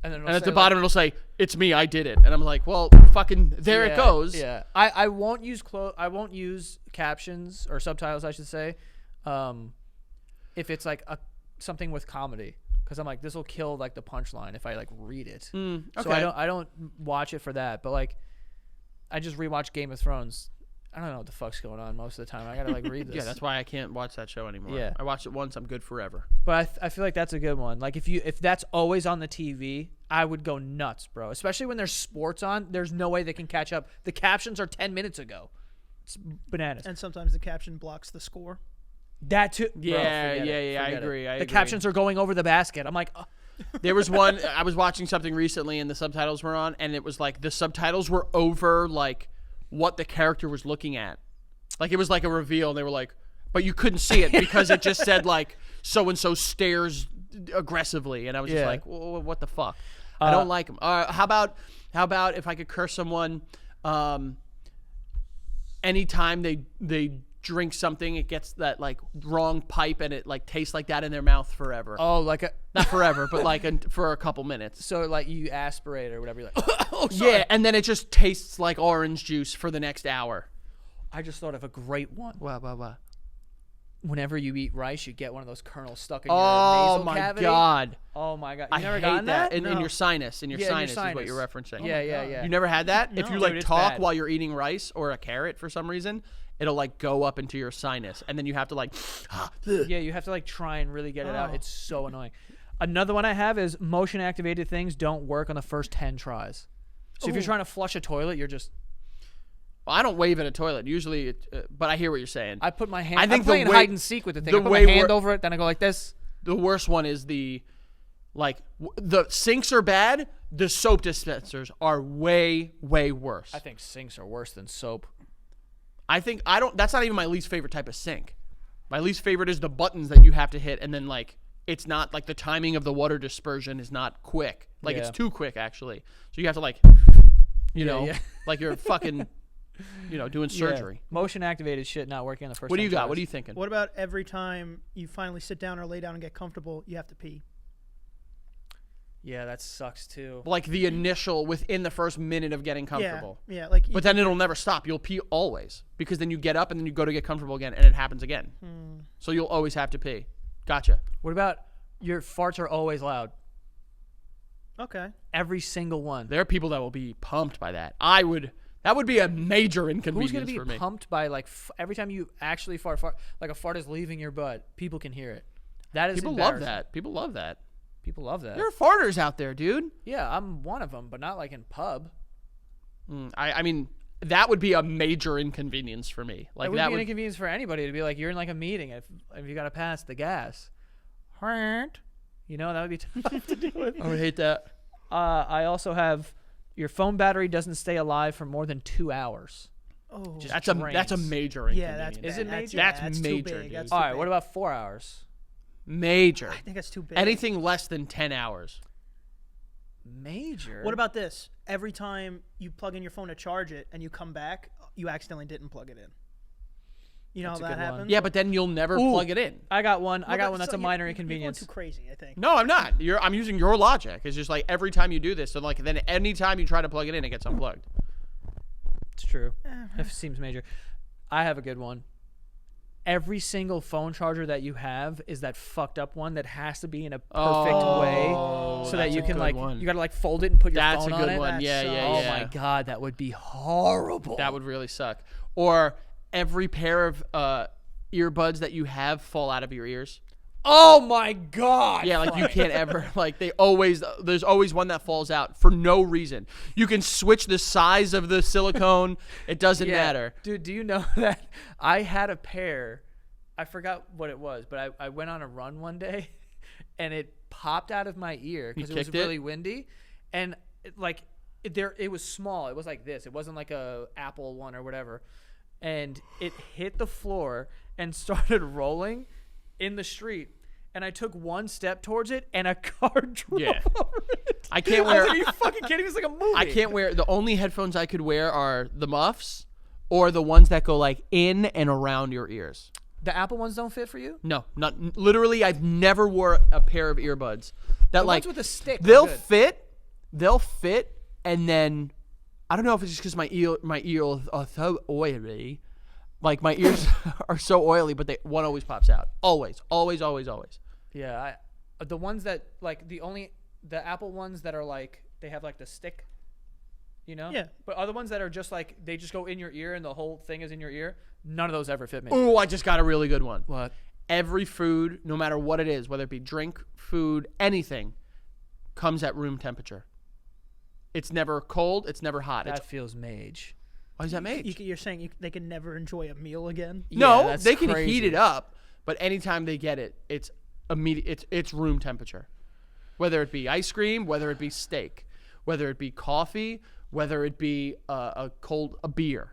And at the bottom it'll say, "It's me, I did it." And I'm like, "Well, fucking there it goes." Yeah. I won't use captions or subtitles, I should say, if it's like something with comedy, because I'm like, this will kill like the punchline if I like read it. Okay. So I don't watch it for that. But like, I just rewatch Game of Thrones. I don't know what the fuck's going on most of the time. I gotta like read this. Yeah, that's why I can't watch that show anymore. Yeah. I watched it once. I'm good forever. But I feel like that's a good one. Like if that's always on the TV, I would go nuts, bro. Especially when there's sports on. There's no way they can catch up. The captions are 10 minutes ago. It's bananas. And sometimes the caption blocks the score. That too. Yeah, bro, I agree. The captions are going over the basket. I'm like, there was one. I was watching something recently, and the subtitles were on, and it was like the subtitles were over like what the character was looking at. Like it was like a reveal, and they were like, but you couldn't see it because it just said like so and so stares aggressively, and I was just like, what the fuck? I don't like them. How about if I could curse someone, anytime they drink something, it gets that like wrong pipe, and it like tastes like that in their mouth forever. oh, like Not forever, but like for a couple minutes. so like you aspirate or whatever. You're like, oh, sorry. Yeah, and then it just tastes like orange juice for the next hour. I just thought of a great one. Wow. Whenever you eat rice, you get one of those kernels stuck in your Oh nasal my cavity. god! Oh my god! You I never hate gotten that? in No. your sinus. In your Yeah, in your sinus is what sinus. you're referencing. Yeah. You never had that? If No. you like Dude, it's talk bad. while you're eating rice or a carrot for some reason, it'll like go up into your sinus, and then you have to like. Yeah, you have to like try and really get it out. Oh. It's so annoying. Another one I have is motion activated things don't work on the first 10 tries. So if you're Ooh. trying to flush a toilet, you're just Well, I don't wave at a toilet usually, but I hear what you're saying. I put my hand. I think I'm playing the way- hide and seek with the thing. the I put way my hand we're- over it, then I go like this. The worst one is the sinks are bad. The soap dispensers are way worse. I think sinks are worse than soap. That's not even my least favorite type of sink. My least favorite is the buttons that you have to hit, and then like it's not like the timing of the water dispersion is not quick. Like it's Yeah. too quick actually. So you have to like, Yeah. like you're fucking, doing surgery. Yeah. Motion activated shit not working on the first. What do 10 you got? tries. What are you thinking? What about every time you finally sit down or lay down and get comfortable, you have to pee? Yeah, that sucks too. Like the initial within the first minute of getting comfortable. Yeah. Like. But then it'll never stop. You'll pee always because then you get up and then you go to get comfortable again, and it happens again. So you'll always have to pee. Gotcha. What about your farts are always loud? Okay. Every single one. There are people that will be pumped by that. That would be a major inconvenience Who's gonna for be me. pumped by like every time you actually fart, like a fart is leaving your butt? People can hear it. That is People love embarrassing. that. People love that. People love that. There are farters out there, dude. Yeah, I'm one of them, but not like in pub. I mean, that would be a major inconvenience for me. Like It would that be an would. inconvenience for anybody to be like, you're in like a meeting if you got to pass the gas. That would be tough to deal with. I would hate that. I also have your phone battery doesn't stay alive for more than 2 hours. Oh. Just That's a drains. major Yeah, inconvenience. that's Is it bad. major? That's That's major, too big. dude. That's All too right, big. what about 4 hours? Major. I think that's too big. Anything less than 10 hours. Major. What about this? Every time you plug in your phone to charge it and you come back, you accidentally didn't plug it in. You know That's how a that good one. happens? Yeah, but then you'll never Ooh. plug it in. I got one. I got Well, one. That's so a minor you're inconvenience. going too crazy, I think. No, I'm not. I'm using your logic. It's just like every time you do this, so like then anytime you try to plug it in, it gets unplugged. It's true. It seems major. I have a good one. Every single phone charger that you have is that fucked up one that has to be in a perfect way, so that that's you a can good like one. you gotta like fold it and put your That's phone a on good it. one. That Yeah, sucks. yeah, Oh yeah. my god, that would be horrible. That would really suck. Or every pair of earbuds that you have fall out of your ears. Oh my god. Yeah, like you can't ever like there's always one that falls out for no reason. You can switch the size of the silicone. It doesn't matter. Dude, do you know that I had a pair, I forgot what it was, but I went on a run one day and it popped out of my ear because it was kicked it? really windy, and it was small. It was like this. It wasn't like a Apple one or whatever. And it hit the floor and started rolling in the street. and I took one step towards it, and a car drove Yeah. over it. I can't I was wear. like, are you fucking kidding me? It's like a movie. I can't wear. The only headphones I could wear are the muffs, or the ones that go like in and around your ears. The Apple ones don't fit for you? No, not literally. I've never wore a pair of earbuds that The like ones with a stick. they'll are good. fit. They'll fit, and then I don't know if it's just because my ears are so oily. Like my ears are so oily, but one always pops out. Always. Yeah, the ones that like the Apple ones that are like they have like the stick, you know. Yeah. But other ones that are just like they just go in your ear and the whole thing is in your ear. None of those ever fit me. Ooh, I just got a really good one. What? Every food, no matter what it is, whether it be drink, food, anything, comes at room temperature. It's never cold. It's never hot. That feels mage. Why is that made? You're saying they can never enjoy a meal again? No, Yeah, that's they can crazy. heat it up, but anytime they get it, it's immediate. It's room temperature. Whether it be ice cream, whether it be steak, whether it be coffee, whether it be a beer.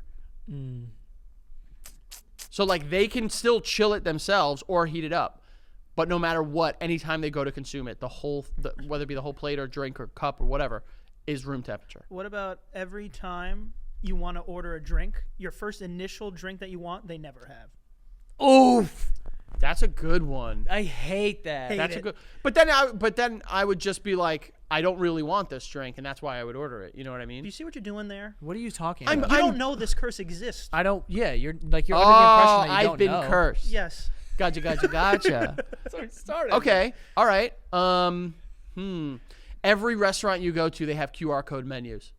So like they can still chill it themselves or heat it up, but no matter what, anytime they go to consume it, whether it be the whole plate or drink or cup or whatever, is room temperature. What about every time you want to order a drink, your first initial drink that you want, they never have? Oof. That's a good one. I hate that. Hate That's it. a good. But then I would just be like, I don't really want this drink, and that's why I would order it. You know what I Do you mean? see what you're doing there? What are you talking I'm- about? You don't know this curse exists. I don't. Yeah, you're under the impression that you I've don't been know. cursed. Yes. Gotcha. That's how it started. Okay. All right. Every restaurant you go to, they have QR code menus.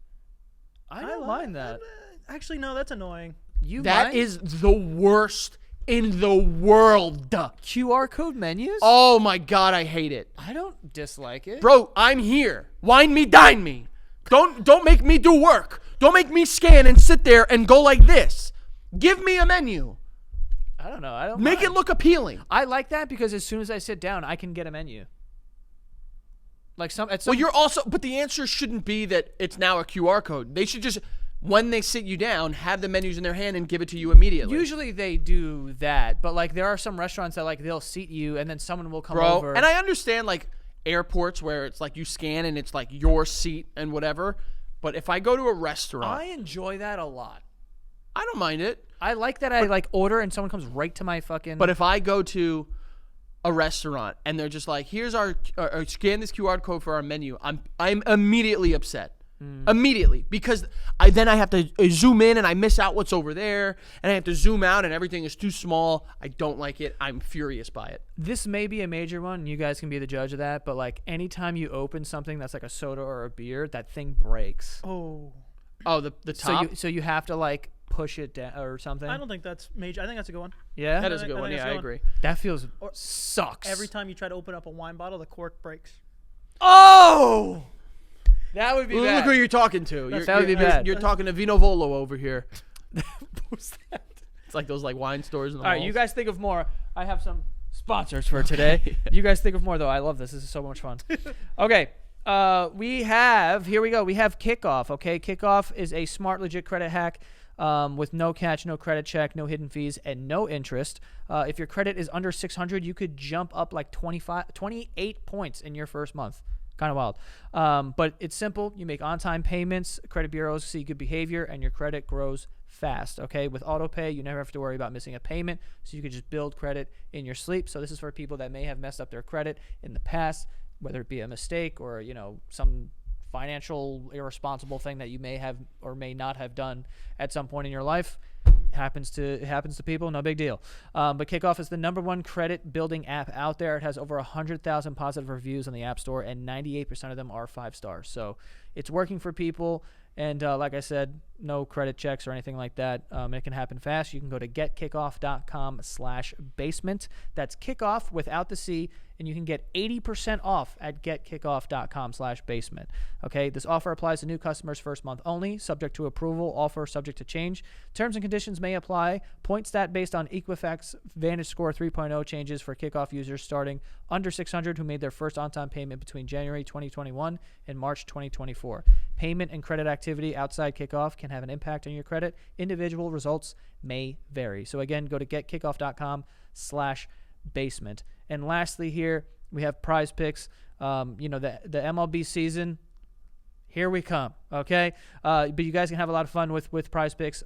I don't mind that. Actually, no, that's annoying. That mind? is the worst in the world. QR code menus. Oh my God, I hate it. I don't dislike it. Bro, I'm here. Wine me, dine me. Don't make me do work. Don't make me scan and sit there and go like this. Give me a menu. I don't know. I don't Make mind. it look appealing. I like that because as soon as I sit down, I can get a menu. Like Well, you're also, but the answer shouldn't be that it's now a QR code. They should just, when they sit you down, have the menus in their hand and give it to you immediately. usually they do that, but like there are some restaurants that like they'll seat you and then someone will come Bro, over. and I understand like airports where it's like you scan and it's like your seat and whatever. But if I go to a restaurant, I enjoy that a lot. I don't mind it. I like that I like order and someone comes right to my fucking. But if I go to a restaurant and they're just like, here's our scan this QR code for our menu, I'm immediately upset. Immediately, because I have to zoom in and I miss out what's over there, and I have to zoom out and everything is too small. I don't like it. I'm furious by it. This may be a major one. You guys can be the judge of that. But like anytime you open something that's like a soda or a beer, that thing breaks. Oh, Oh, the top. So you have to like push it down or something. I don't think that's major. I think that's a good one. Yeah, That is a I good think one. that's Yeah, a I good one. agree. that feels sucks. Every time you try to open up a wine bottle, the cork breaks. Oh, that would be Look bad. who you're talking to. That would be bad. You're talking to Vino Volo over here. Who's that? It's like those like wine stores in the All right, malls. you guys think of more. I have some sponsors for today. You guys think of more though. I love this. This is so much fun. Okay. Here we go. We have Kickoff. Okay. Kickoff is a smart, legit credit hack with no catch, no credit check, no hidden fees, and no interest. If your credit is under 600, you could jump up like 28 points in your first month. Kind of wild. But it's simple. You make on-time payments. Credit bureaus see good behavior, and your credit grows fast. Okay. With autopay, you never have to worry about missing a payment. So you could just build credit in your sleep. So this is for people that may have messed up their credit in the past, whether it be a mistake or, some financial irresponsible thing that you may have or may not have done at some point in your life. It happens to people, no big deal. But Kickoff is the #1 credit building app out there. It has over 100,000 positive reviews on the App Store, and 98% of them are 5 stars. So it's working for people. And like I said, no credit checks or anything like that. It can happen fast. You can go to getkickoff.com/basement. That's kickoff without the C, and you can get 80% off at getkickoff.com/basement. Okay, this offer applies to new customers first month only, subject to approval, offer subject to change. Terms and conditions may apply. Point stat based on Equifax Vantage Score 3.0 changes for Kickoff users starting under 600 who made their first on-time payment between January 2021 and March 2024. Payment and credit activity outside Kickoff can have an impact on your credit. Individual results may vary. So again, go to getkickoff.com/basement. basement. And lastly here, we have Prize Picks. The MLB season, here we come, okay? But you guys can have a lot of fun with Prize Picks.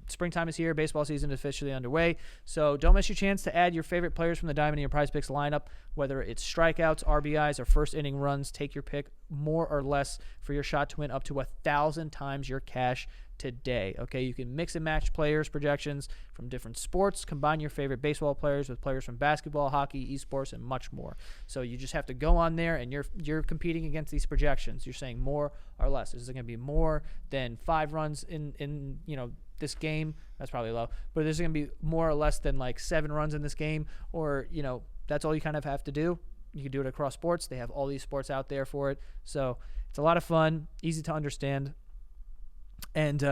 Springtime is here. Baseball season is officially underway. So don't miss your chance to add your favorite players from the Diamond in your Prize Picks lineup, whether it's strikeouts, RBIs, or first inning runs. Take your pick, more or less, for your shot to win up to 1,000 times your cash today. Okay, you can mix and match players' projections from different sports, combine your favorite baseball players with players from basketball, hockey, esports, and much more. So you just have to go on there and you're competing against these projections. You're saying more or less. Is it going to be more than 5 runs in this game? That's probably low. But is it going to be more or less than like 7 runs in this game? Or that's all you kind of have to do. You can do it across sports. They have all these sports out there for it. So it's a lot of fun, easy to understand. And,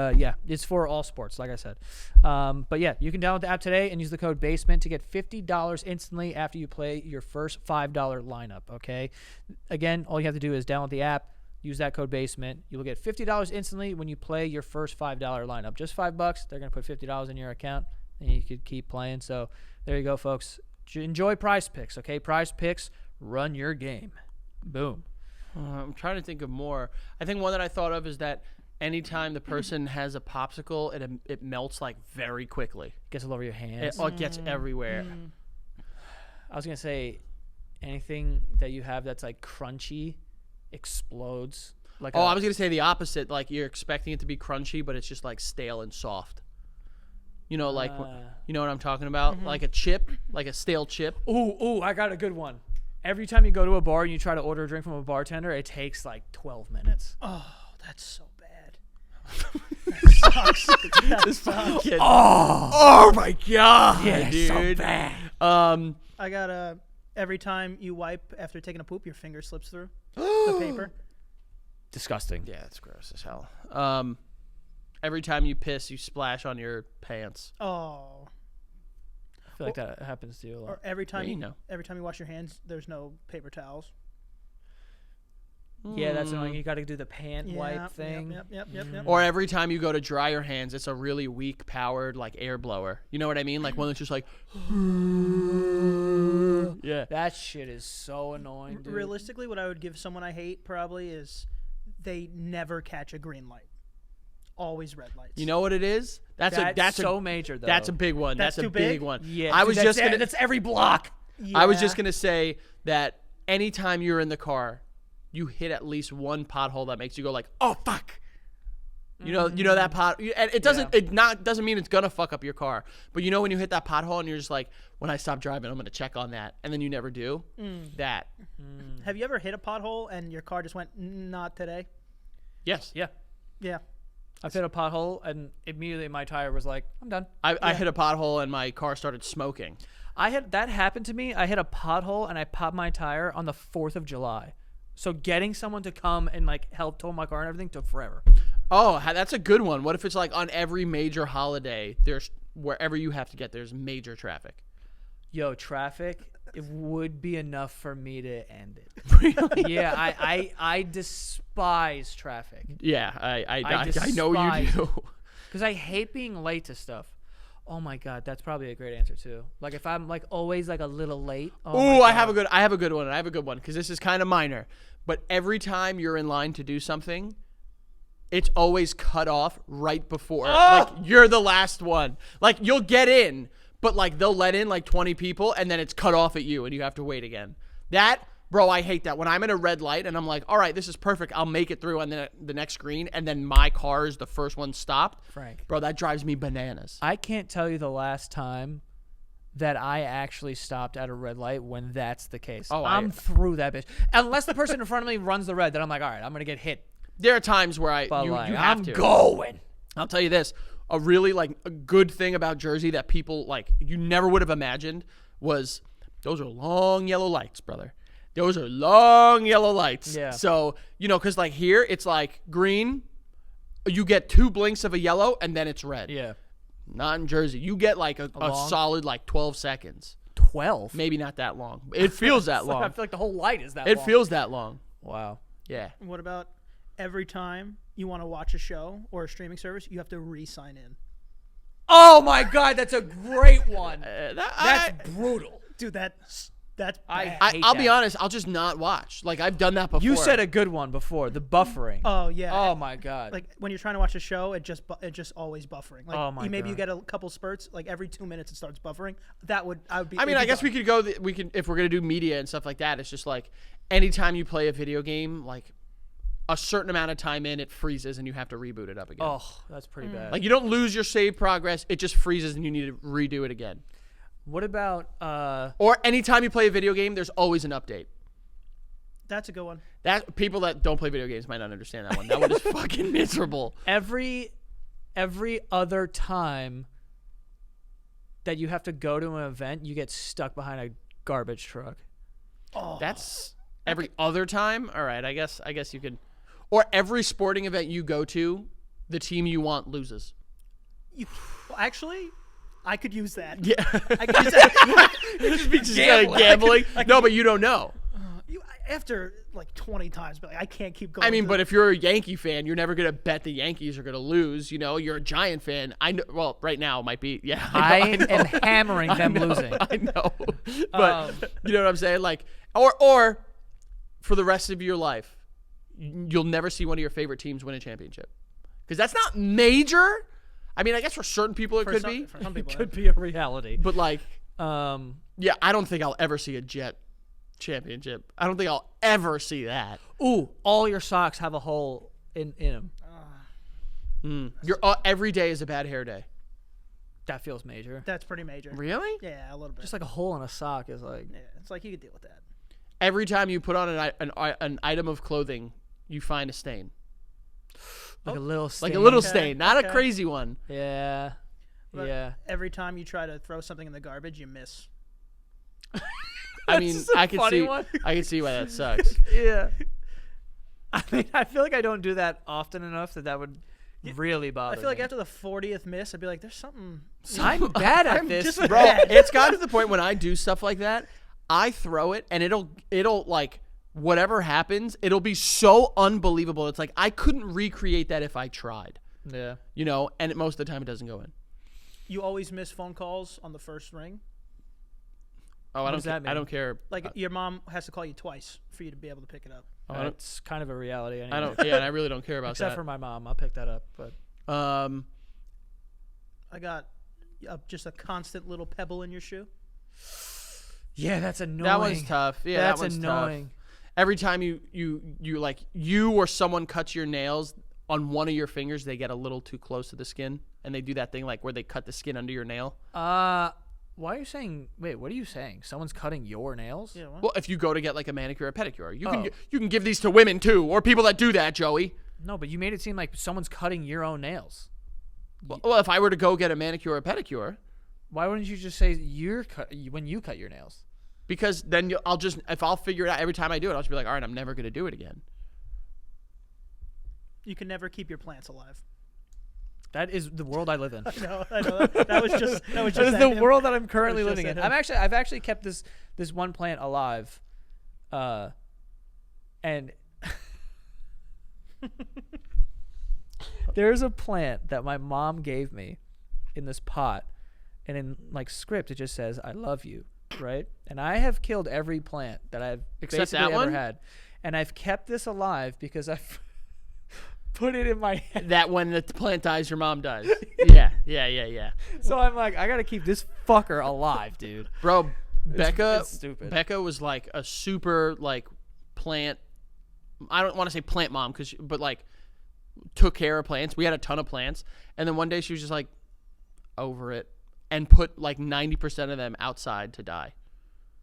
it's for all sports, like I said. But, yeah, you can download the app today and use the code BASEMENT to get $50 instantly after you play your first $5 lineup, okay? Again, all you have to do is download the app, use that code BASEMENT. You will get $50 instantly when you play your first $5 lineup. Just $5. They're going to put $50 in your account, and you could keep playing. So there you go, folks. Enjoy Prize Picks, okay? Prize Picks, run your game. Boom. I'm trying to think of more. I think one that I thought of is that anytime the person has a popsicle, it melts like very quickly. Gets all over your hands. It gets everywhere. I was going to say anything that you have that's like crunchy explodes. I was going to say the opposite. Like you're expecting it to be crunchy, but it's just like stale and soft. You know what I'm talking about? Mm-hmm. Like a chip, like a stale chip. Ooh, I got a good one. Every time you go to a bar and you try to order a drink from a bartender, it takes like 12 minutes. Oh, that's so bad. That sucks. That sucks. Oh my God, yeah, dude. So bad. I got every time you wipe after taking a poop, your finger slips through the paper. Disgusting. Yeah, it's gross as hell. Every time you piss, you splash on your pants. Oh. I feel like that happens to you a lot. Or every time you wash your hands, there's no paper towels. Yeah, that's annoying. You got to do the pant wipe thing. Yep. Or every time you go to dry your hands, it's a really weak powered like air blower. You know what I mean? Like one that's just like. Yeah. That shit is so annoying, dude. Realistically, what I would give someone I hate probably is they never catch a green light. Always red lights. You know what it is? That's so major though. That's a big one. That's a too big big? one. Yeah. That's every block. Yeah. I was just gonna say that anytime you're in the car, you hit at least one pothole that makes you go like, oh fuck. You know that pot. And it doesn't. Yeah. Doesn't mean it's gonna fuck up your car. But you know when you hit that pothole and you're just like, when I stop driving, I'm gonna check on that, and then you never do. That. Have you ever hit a pothole and your car just went, not today? Yes. Yeah. Yeah. I've hit a pothole and immediately my tire was like, I'm done. I hit a pothole and my car started smoking. That happened to me. I hit a pothole and I popped my tire on the 4th of July. So getting someone to come and like help tow my car and everything took forever. Oh, that's a good one. What if it's like on every major holiday, there's wherever you have to get, there's major traffic? Yo, traffic, it would be enough for me to end it. Really? Yeah, I despise traffic. Yeah, I know you do. Because I hate being late to stuff. Oh my God, that's probably a great answer too. Like if I'm like always like a little late. Oh, I have a good one because this is kind of minor. But every time you're in line to do something, it's always cut off right before. Like you're the last one. Like you'll get in, but like they'll let in like 20 people and then it's cut off at you and you have to wait again. Bro, I hate that. When I'm in a red light and I'm like, all right, this is perfect. I'll make it through on the next green. And then my car is the first one stopped. Frank. Bro, that drives me bananas. I can't tell you the last time that I actually stopped at a red light when that's the case. Oh, I'm through that bitch. Unless the person in front of me runs the red, then I'm like, all right, I'm going to get hit. There are times where you have to. I'm going. I'll tell you this. A really like a good thing about Jersey that people like you never would have imagined was those are long yellow lights, brother. Those are long yellow lights. Yeah. So, because like here, it's like green. You get 2 blinks of a yellow, and then it's red. Yeah. Not in Jersey. You get like a solid like 12 seconds. 12? Maybe not that long. It feels that long. I feel like the whole light is that long. It feels that long. Wow. Yeah. What about every time you want to watch a show or a streaming service, you have to re-sign in? Oh, my God. That's a great one. That's brutal. Dude, that's bad. hate I'll be that. honest. I'll just not watch. Like I've done that before. You said a good one before, the buffering. Oh yeah. Oh my god. Like when you're trying to watch a show, it just always buffering. Like Oh, my maybe you God. get a couple spurts, like every 2 minutes it starts buffering. I would be. I mean, I guess we could go. We can if we're gonna do media and stuff like that. It's just like anytime you play a video game, like a certain amount of time in, it freezes and you have to reboot it up again. Oh, that's pretty bad. Like you don't lose your save progress; it just freezes and you need to redo it again. What about Or anytime you play a video game, there's always an update. That's a good one. That people that don't play video games might not understand that one. That one is fucking miserable. every other time that you have to go to an event, you get stuck behind a garbage truck. Oh, That's every other time. All right, I guess you could. Or every sporting event you go to, the team you want loses. well, actually, I could use that. Yeah, I could use that. just be gambling. No, but you don't know. After like 20 times, but like, I can't keep going. I mean, to but if you're a Yankee fan, you're never gonna bet the Yankees are gonna lose. You know, you're a Giant fan. I know. Well, right now it might be. Yeah, I know. am hammering them losing. I know, but you know what I'm saying? Like, or for the rest of your life, you'll never see one of your favorite teams win a championship because that's not major. I mean, I guess for certain people it could be, For some people, Could be a reality. but like, Um, yeah, I don't think I'll ever see a Jet championship. I don't think I'll ever see that. ooh, all your socks have a hole in them. Every day is a bad hair day. That feels major. that's pretty major. Really? Yeah, a little bit. Just like a hole in a sock is like. yeah, it's like you could deal with that. Every time you put on an item of clothing, you find a stain. Like a little stain. Like a little Okay, stain, not a okay. crazy one. Yeah. But Yeah. Every time you try to throw something in the garbage, you miss. I mean, That's a I can funny see one. I can see why that sucks. Yeah. I mean, I feel like I don't do that often enough that would really bother I feel like me. after the 40th miss, I'd be like, "There's something." I'm bad at I'm this, just Bro, bad. it's gotten to the point when I do stuff like that, I throw it and it'll like whatever happens, it'll be so unbelievable. It's like I couldn't recreate that if I tried. Yeah. You know, and most of the time it doesn't go in. You always miss phone calls on the first ring. Oh, What does that I mean? don't care. Like your mom has to call you twice for you to be able to pick it up. It's kind of a reality. Anyway. I don't. Yeah, and I really don't care about Except that. for my mom, I'll pick that up. But I got just a constant little pebble in your shoe. yeah, that's annoying. that one's tough. Yeah, That's that one's annoying. tough. Every time you like you or someone cuts your nails on one of your fingers, they get a little too close to the skin, and they do that thing like where they cut the skin under your nail. Why are you saying? Wait, what are you saying? Someone's cutting your nails? Yeah. Well, Well, if you go to get like a manicure or pedicure, you Oh. can give these to women too, or people that do that, Joey. No, but you made it seem like someone's cutting your own nails. Well, if I were to go get a manicure or pedicure, Why wouldn't you just say when you cut your nails? because then I'll figure it out every time I do it, I'll just be like, all right, I'm never gonna do it again. you can never keep your plants alive. That is the world I live in. No, I know that was just That is at the him. world that I'm currently That was just living in. at him. I've actually kept this one plant alive, and there's a plant that my mom gave me in this pot, and in like script it just says "I love you," right? And I have killed every plant that I've Except basically that ever one? had, and I've kept this alive because I've put it in my head. That when the plant dies, your mom dies. Yeah. So I'm like, I gotta keep this fucker alive, dude. Bro, Becca, it's stupid. Becca was like a super like plant. I don't want to say plant mom, but like took care of plants. We had a ton of plants, and then one day she was just like over it and put like 90% of them outside to die.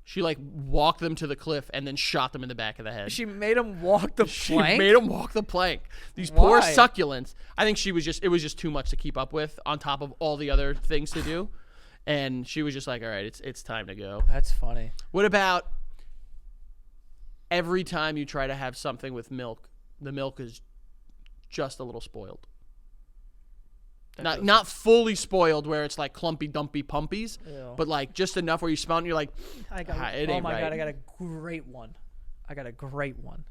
She like walked them to the cliff and then shot them in the back of the head. She made him walk the She plank. made them walk the plank. These poor Why? succulents. I think it was just too much to keep up with on top of all the other things to do. And she was just like, all right, it's time to go. That's funny. What about every time you try to have something with milk, the milk is just a little spoiled? Not fully spoiled where it's like clumpy dumpy pumpies, Ew. but like just enough where you smell it and you're like, I got it Oh ain't my right. god, I got a great one.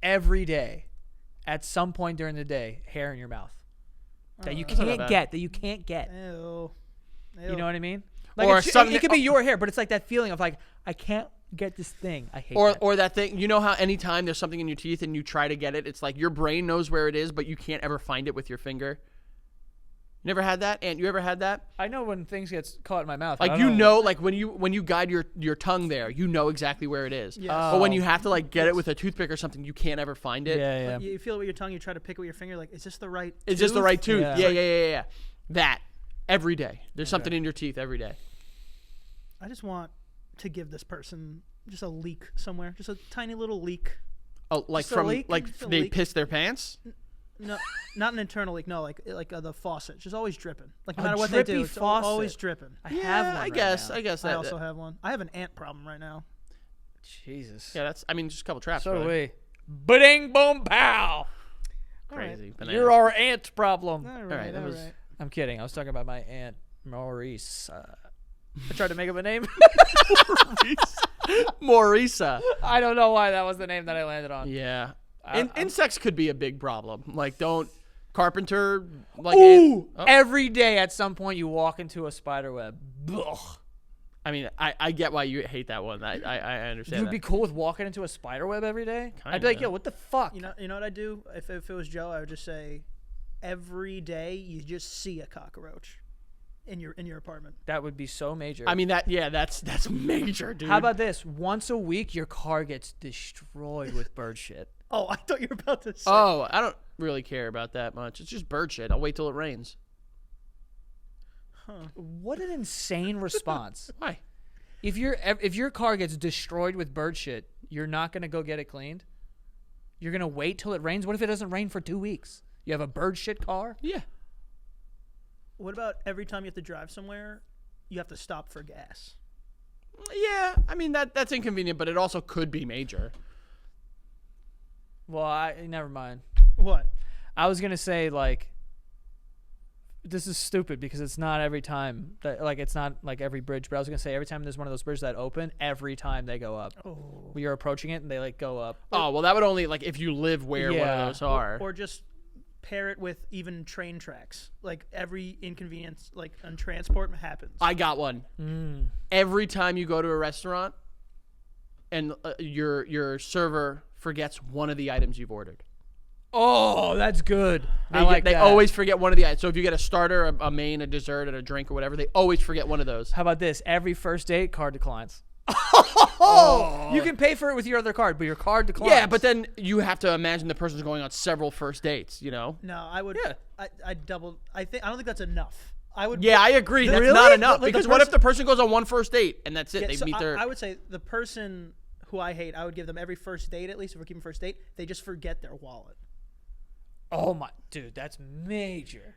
Every day, at some point during the day, hair in your mouth that you That's not can't bad. get. That you can't get. Ew. You know what I mean? Like or it could be your hair, but it's like that feeling of like I can't get this thing. I hate that. Or that thing, you know how anytime there's something in your teeth and you try to get it, it's like your brain knows where it is, but you can't ever find it with your finger. You never had that? Aunt, you ever had that? I know when things get caught in my mouth. Like, you know, like when you guide your tongue there, you know exactly where it is. Yes. But when you have to like get it with a toothpick or something, you can't ever find it. Yeah, yeah. Like, you feel it with your tongue. You try to pick it with your finger. Like, is this the right? Is this the right tooth? Yeah. Yeah. That every day. There's something in your teeth every day. I just want to give this person just a leak somewhere, just a tiny little leak. Oh, like Just a from leak, like just a they leak. piss their pants? No, not an internal leak. No, like the faucet. It's just always dripping. Like no A matter what they do, drippy it's faucet. always dripping. I have one. I right guess. now. I guess I that. also have one. I have an ant problem right now. Jesus. Yeah, that's. I mean, just a couple traps. So do really. we. Ba-ding, boom, pow. Crazy. Bananas. You're our ant problem. All right, right, that all was- right. I'm kidding. I was talking about my aunt Maurice. I tried to make up a name. Maurisa. I don't know why that was the name that I landed on. Yeah. I'm- Insects could be a big problem. Like, don't carpenter. Like, Ooh! oh. Every day at some point you walk into a spider web. Ugh. I mean, I get why you hate that one. I understand. You'd that. be cool with walking into a spider web every day? I'd be like, Kinda. yo, what the fuck? You know what I do? If it was Joe, I would just say, every day you just see a cockroach in your apartment. That would be so major. I mean, that's major, dude. how about this? Once a week, your car gets destroyed with bird shit. Oh, I thought you were about to say. Oh, I don't really care about that much. It's just bird shit. I'll wait till it rains. What an insane response. Why? If your car gets destroyed with bird shit, you're not going to go get it cleaned? You're going to wait till it rains? What if it doesn't rain for 2 weeks? You have a bird shit car? Yeah. What about every time you have to drive somewhere, you have to stop for gas? Yeah. I mean, that's inconvenient, but it also could be major. Well, never mind. What? I was going to say, like, this is stupid because it's not every time that, like, it's not like every bridge, but I was going to say every time there's one of those bridges that open, every time they go up. Oh. You're approaching it and they, like, go up. Oh, well, that would only, like, if you live where one Yeah. of those are. Or just pair it with even train tracks. Like every inconvenience, like on transport, happens. I got one. Every time you go to a restaurant and your server forgets one of the items you've ordered. Oh, that's good. They always forget one of the items. So if you get a starter, a main, a dessert, and a drink or whatever, they always forget one of those. How about this? Every first date, card declines. Oh! You can pay for it with your other card, but your card declines. Yeah, but then you have to imagine the person's going on several first dates, you know? No, I would. Yeah. I double. I don't think that's enough. I would. Yeah, I agree. That's Really? not enough. The Because what if the person goes on one first date and that's it? Yeah, They so meet their... I would say the person who I hate, I would give them every first date at least. If we're keeping first date, they just forget their wallet. Oh my, dude, that's major.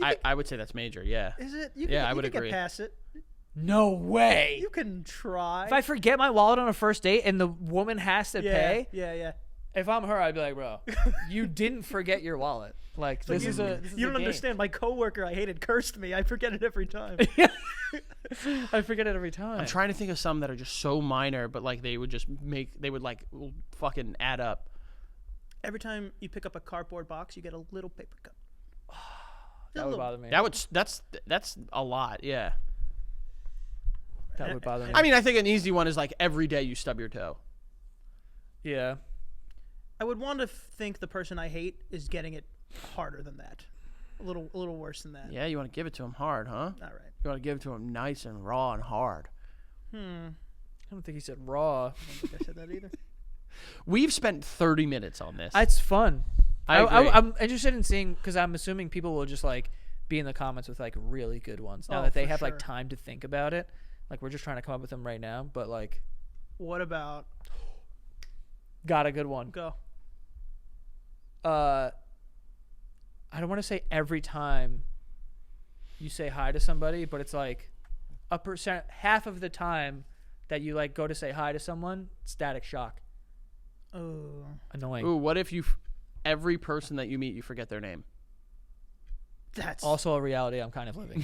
I would say that's major, yeah. Is it? You Yeah, can, I you would can agree. Get past it. No way. You can try. If I forget my wallet on a first date and the woman has to pay, Yeah. if I'm her, I'd be like, bro, you didn't forget your wallet. Like, this is a You don't game. understand. My coworker I hated cursed me. I forget it every time. I forget it every time. I'm trying to think of some that are just so minor, but like they would like fucking add up. Every time you pick up a cardboard box, you get a little paper cup. That would bother me. That's a lot, yeah. That would bother me. I mean, I think an easy one is like every day you stub your toe. Yeah. I would want to think the person I hate is getting it harder than that. A little worse than that. Yeah, you want to give it to them hard, huh? All right. You want to give it to them nice and raw and hard. I don't think he said raw. I don't think I said that either. We've spent 30 minutes on this. It's fun. I agree. I'm interested in seeing, because I'm assuming people will just like be in the comments with like really good ones now Oh, that they for have like sure. time to think about it. Like we're just trying to come up with them right now, but like What about got a good one. go? I don't want to say every time you say hi to somebody, but it's like half of the time that you like go to say hi to someone, static shock. Oh, Annoying. Ooh, what if every person that you meet, you forget their name? that's Also a reality I'm kind of living.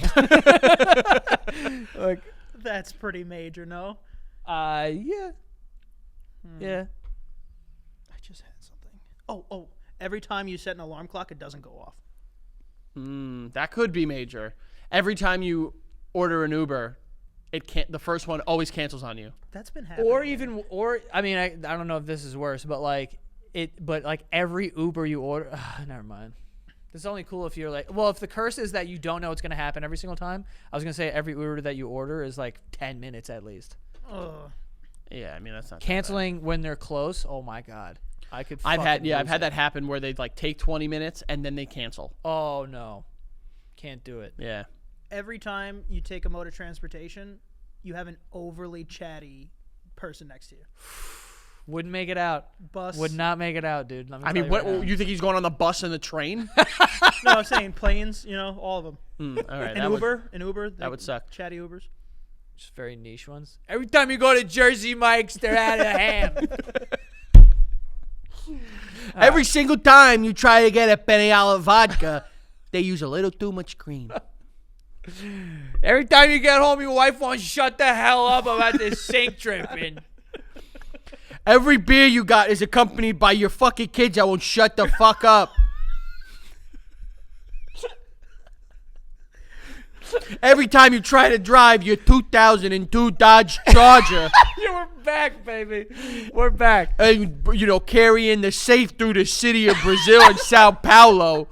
Like, that's pretty major. No, yeah. Yeah. I just had something. Oh, every time you set an alarm clock, it doesn't go off. That could be major. Every time you order an Uber it can't. The first one always cancels on you. That's been happening. I mean, I don't know if this is worse, but like every Uber you order, never mind. It's only cool if you're like, well, if the curse is that you don't know what's going to happen every single time, I was going to say every Uber that you order is like 10 minutes at least. Yeah, I mean, that's not canceling when they're close. Oh my God. I've had that happen where they like take 20 minutes and then they cancel. Oh no. Can't do it. Yeah. Every time you take a mode of transportation, you have an overly chatty person next to you. Wouldn't make it out. Bus. Would not make it out, dude. I mean, what you think he's going on the bus and the train? No, I'm saying planes, all of them. All right. An Uber. That would suck. Chatty Ubers. Just very niche ones. Every time you go to Jersey Mike's, they're out of hand. Every single time you try to get a Peniala vodka, they use a little too much cream. Every time you get home, your wife won't shut the hell up about this sink dripping. Every beer you got is accompanied by your fucking kids that won't shut the fuck up. Every time you try to drive your 2002 Dodge Charger. Yeah, we're back, baby. We're back. And, carrying the safe through the city of Brazil and Sao Paulo.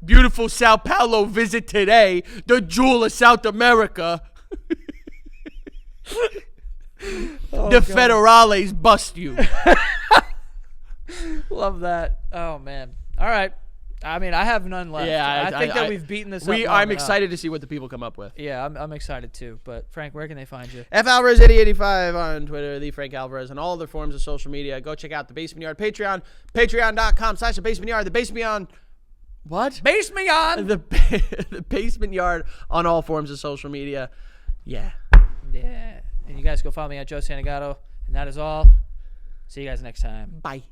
Beautiful Sao Paulo visit today. The jewel of South America. The federales bust you. Love that. Oh, man. All right. I mean, I have none left. Yeah, I think that we've beaten this up. I'm excited to see what the people come up with. Yeah, I'm excited too. But Frank, where can they find you? F Alvarez 8085 on Twitter, the Frank Alvarez, and all other forms of social media. Go check out the Basement Yard Patreon, patreon.com/the Basement Yard, the Basement Yard. What? Basement Yard. The Basement Yard on all forms of social media. Yeah. Yeah. And you guys go follow me at Joe Santagato. And that is all. See you guys next time. Bye.